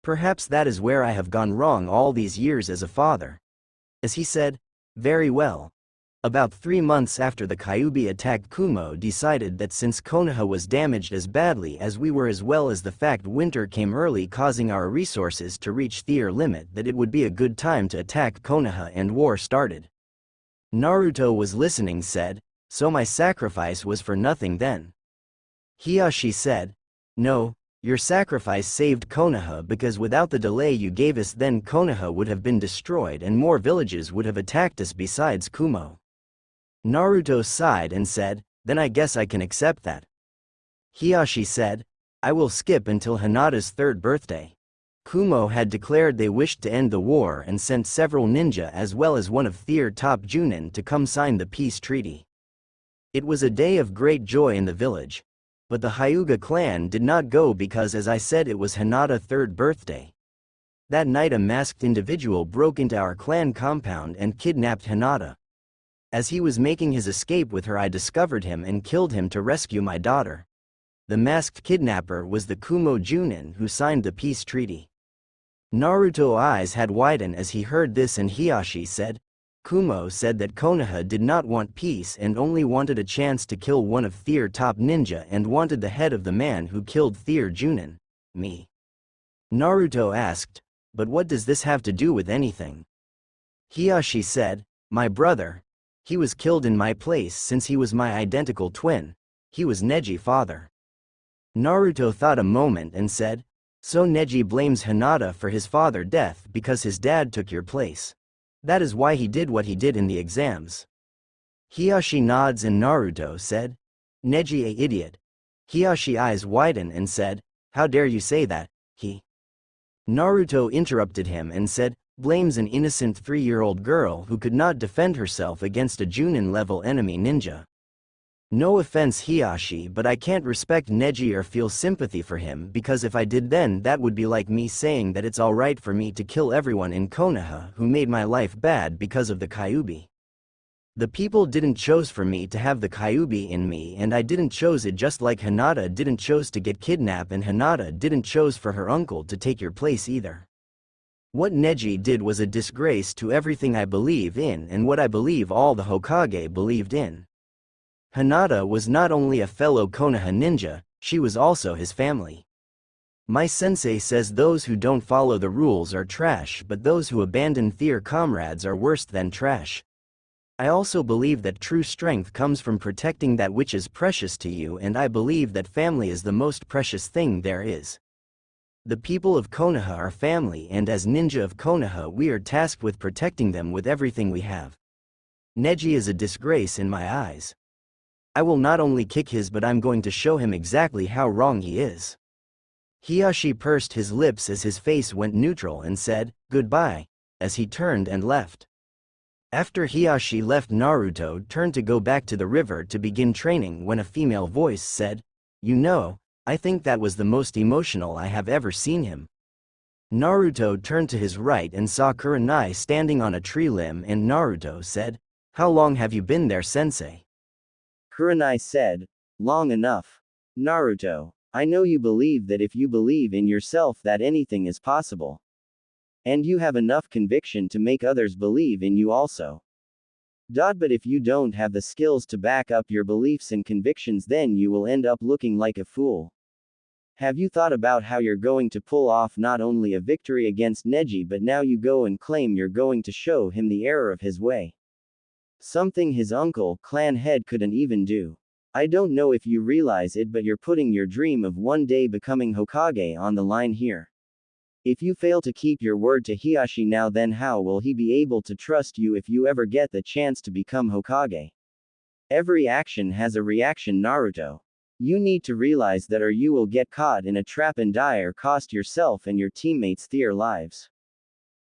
Perhaps that is where I have gone wrong all these years as a father." As he said, "Very well." About 3 months after the Kyuubi attacked, Kumo decided that since Konoha was damaged as badly as we were, as well as the fact winter came early causing our resources to reach their limit, that it would be a good time to attack Konoha, and war started. Naruto was listening, said, "So my sacrifice was for nothing then?" Hiyashi said, "No, your sacrifice saved Konoha, because without the delay you gave us then Konoha would have been destroyed and more villages would have attacked us besides Kumo." Naruto sighed and said, "Then I guess I can accept that." Hiyashi said, "I will skip until Hinata's 3rd birthday. Kumo had declared they wished to end the war and sent several ninja as well as one of their top Junin to come sign the peace treaty." It was a day of great joy in the village. But the Hyuga clan did not go because, as I said, it was Hinata's 3rd birthday. That night a masked individual broke into our clan compound and kidnapped Hinata. As he was making his escape with her, I discovered him and killed him to rescue my daughter. The masked kidnapper was the Kumo Junin who signed the peace treaty." Naruto's eyes had widened as he heard this, and Hiyashi said, "Kumo said that Konoha did not want peace and only wanted a chance to kill one of their top ninja and wanted the head of the man who killed their Junin, me." Naruto asked, "But what does this have to do with anything?" Hiyashi said, "My brother. He was killed in my place since he was my identical twin. He was Neji's father." Naruto thought a moment and said, "So Neji blames Hinata for his father's death because his dad took your place. That is why he did what he did in the exams." Hiyashi nods and Naruto said, "Neji a idiot." Hiyashi's eyes widened and said, "How dare you say that, he?" Naruto interrupted him and said, "Blames an innocent 3-year-old girl who could not defend herself against a Junin-level enemy ninja. No offense, Hiyashi, but I can't respect Neji or feel sympathy for him, because if I did, then that would be like me saying that it's alright for me to kill everyone in Konoha who made my life bad because of the Kyuubi. The people didn't choose for me to have the Kyuubi in me, and I didn't choose it, just like Hinata didn't choose to get kidnapped and Hinata didn't choose for her uncle to take your place either. What Neji did was a disgrace to everything I believe in and what I believe all the Hokage believed in. Hinata was not only a fellow Konoha ninja, she was also his family. My sensei says those who don't follow the rules are trash, but those who abandon their comrades are worse than trash. I also believe that true strength comes from protecting that which is precious to you, and I believe that family is the most precious thing there is. The people of Konoha are family, and as ninja of Konoha we are tasked with protecting them with everything we have. Neji is a disgrace in my eyes. I will not only kick his, but I'm going to show him exactly how wrong he is. Hiyashi pursed his lips as his face went neutral and said, "Goodbye," as he turned and left. After Hiyashi left, Naruto turned to go back to the river to begin training when a female voice said, "You know, I think that was the most emotional I have ever seen him." Naruto turned to his right and saw Kurenai standing on a tree limb, and Naruto said, "How long have you been there, sensei?" Kurenai said, "Long enough. Naruto, I know you believe that if you believe in yourself that anything is possible. And you have enough conviction to make others believe in you also. But if you don't have the skills to back up your beliefs and convictions, then you will end up looking like a fool. Have you thought about how you're going to pull off not only a victory against Neji, but now you go and claim you're going to show him the error of his way? Something his uncle, clan head, couldn't even do. I don't know if you realize it, but you're putting your dream of one day becoming Hokage on the line here. If you fail to keep your word to Hiyashi now, then how will he be able to trust you if you ever get the chance to become Hokage? Every action has a reaction, Naruto. You need to realize that, or you will get caught in a trap and die or cost yourself and your teammates their lives."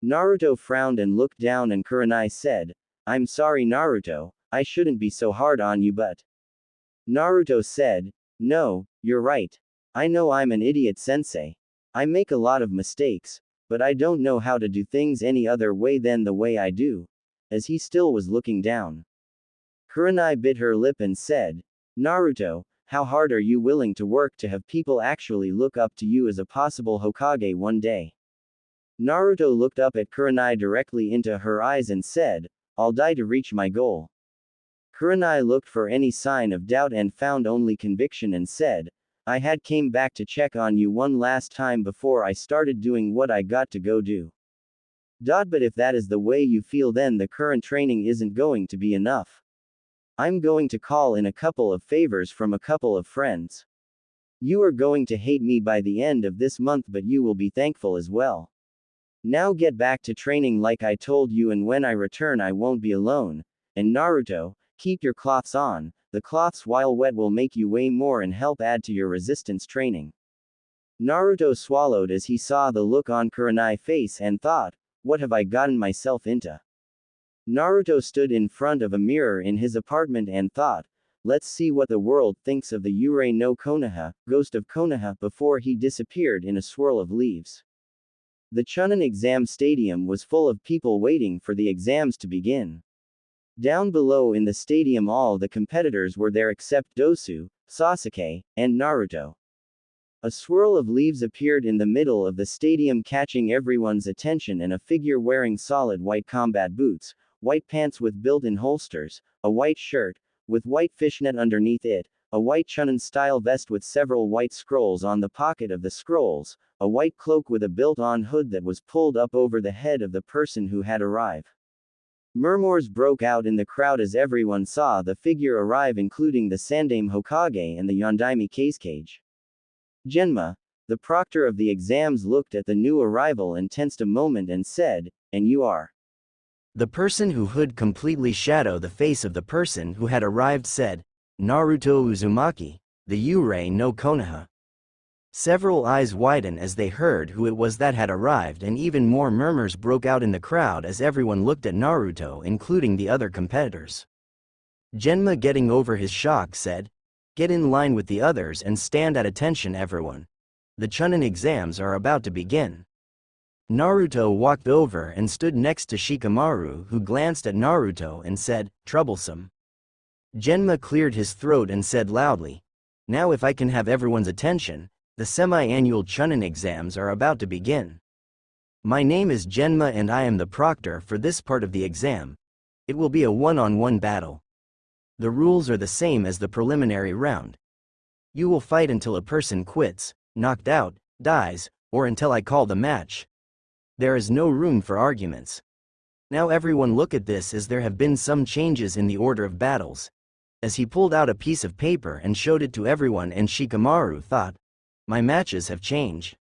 Naruto frowned and looked down, and Kurenai said, "I'm sorry, Naruto, I shouldn't be so hard on you, but..." Naruto said, "No, you're right. I know I'm an idiot, sensei. I make a lot of mistakes, but I don't know how to do things any other way than the way I do," as he still was looking down. Kurenai bit her lip and said, "Naruto, how hard are you willing to work to have people actually look up to you as a possible Hokage one day?" Naruto looked up at Kurenai directly into her eyes and said, "I'll die to reach my goal." Kurenai looked for any sign of doubt and found only conviction and said, "I had came back to check on you one last time before I started doing what I got to go do. But if that is the way you feel, then the current training isn't going to be enough. I'm going to call in a couple of favors from a couple of friends. You are going to hate me by the end of this month, but you will be thankful as well. Now get back to training like I told you, and when I return I won't be alone. And Naruto, keep your cloths on. The cloths while wet will make you weigh more and help add to your resistance training." Naruto swallowed as he saw the look on Kurenai's face and thought, "What have I gotten myself into?" Naruto stood in front of a mirror in his apartment and thought, "Let's see what the world thinks of the Urei no Konoha, ghost of Konoha," before he disappeared in a swirl of leaves. The Chunin exam stadium was full of people waiting for the exams to begin. Down below in the stadium all the competitors were there except Dosu, Sasuke, and Naruto. A swirl of leaves appeared in the middle of the stadium, catching everyone's attention, and a figure wearing solid white combat boots, white pants with built-in holsters, a white shirt, with white fishnet underneath it, a white Chunin-style vest with several white scrolls on the pocket of the scrolls, a white cloak with a built-on hood that was pulled up over the head of the person who had arrived. Murmurs broke out in the crowd as everyone saw the figure arrive, including the Sandaime Hokage and the Yondaime Kazekage. Genma, the proctor of the exams, looked at the new arrival and tensed a moment and said, "And you are?" The person who would completely shadow the face of the person who had arrived said, "Naruto Uzumaki, the Urei no Konoha." Several eyes widened as they heard who it was that had arrived, and even more murmurs broke out in the crowd as everyone looked at Naruto, including the other competitors. Genma, getting over his shock, said, "Get in line with the others and stand at attention, everyone. The Chunin exams are about to begin." Naruto walked over and stood next to Shikamaru, who glanced at Naruto and said, "Troublesome." Genma cleared his throat and said loudly, "Now if I can have everyone's attention, the semi-annual Chunin exams are about to begin." My name is Genma and I am the proctor for this part of the exam. It will be a one-on-one battle. The rules are the same as the preliminary round. You will fight until a person quits, knocked out, dies, or until I call the match. There is no room for arguments. Now everyone look at this, as there have been some changes in the order of battles. As he pulled out a piece of paper and showed it to everyone, and Shikamaru thought, my matches have changed.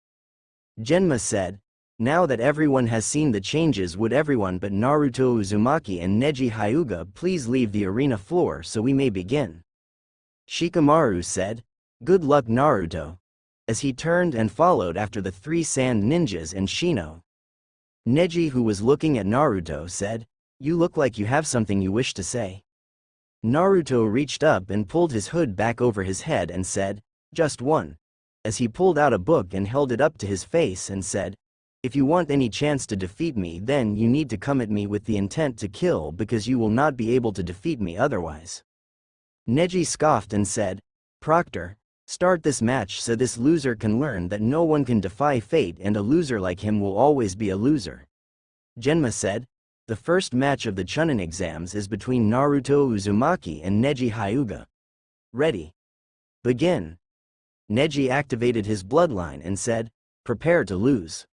Genma said, now that everyone has seen the changes, would everyone but Naruto Uzumaki and Neji Hyuga please leave the arena floor so we may begin? Shikamaru said, good luck Naruto. As he turned and followed after the three sand ninjas and Shino. Neji, who was looking at Naruto, said, you look like you have something you wish to say. Naruto reached up and pulled his hood back over his head and said, just one. As he pulled out a book and held it up to his face and said, if you want any chance to defeat me, then you need to come at me with the intent to kill, because you will not be able to defeat me otherwise. Neji scoffed and said, Proctor, start this match so this loser can learn that no one can defy fate, and a loser like him will always be a loser. Genma said, the first match of the Chunin exams is between Naruto Uzumaki and Neji Hyuga. Ready. Begin. Neji activated his bloodline and said, prepare to lose.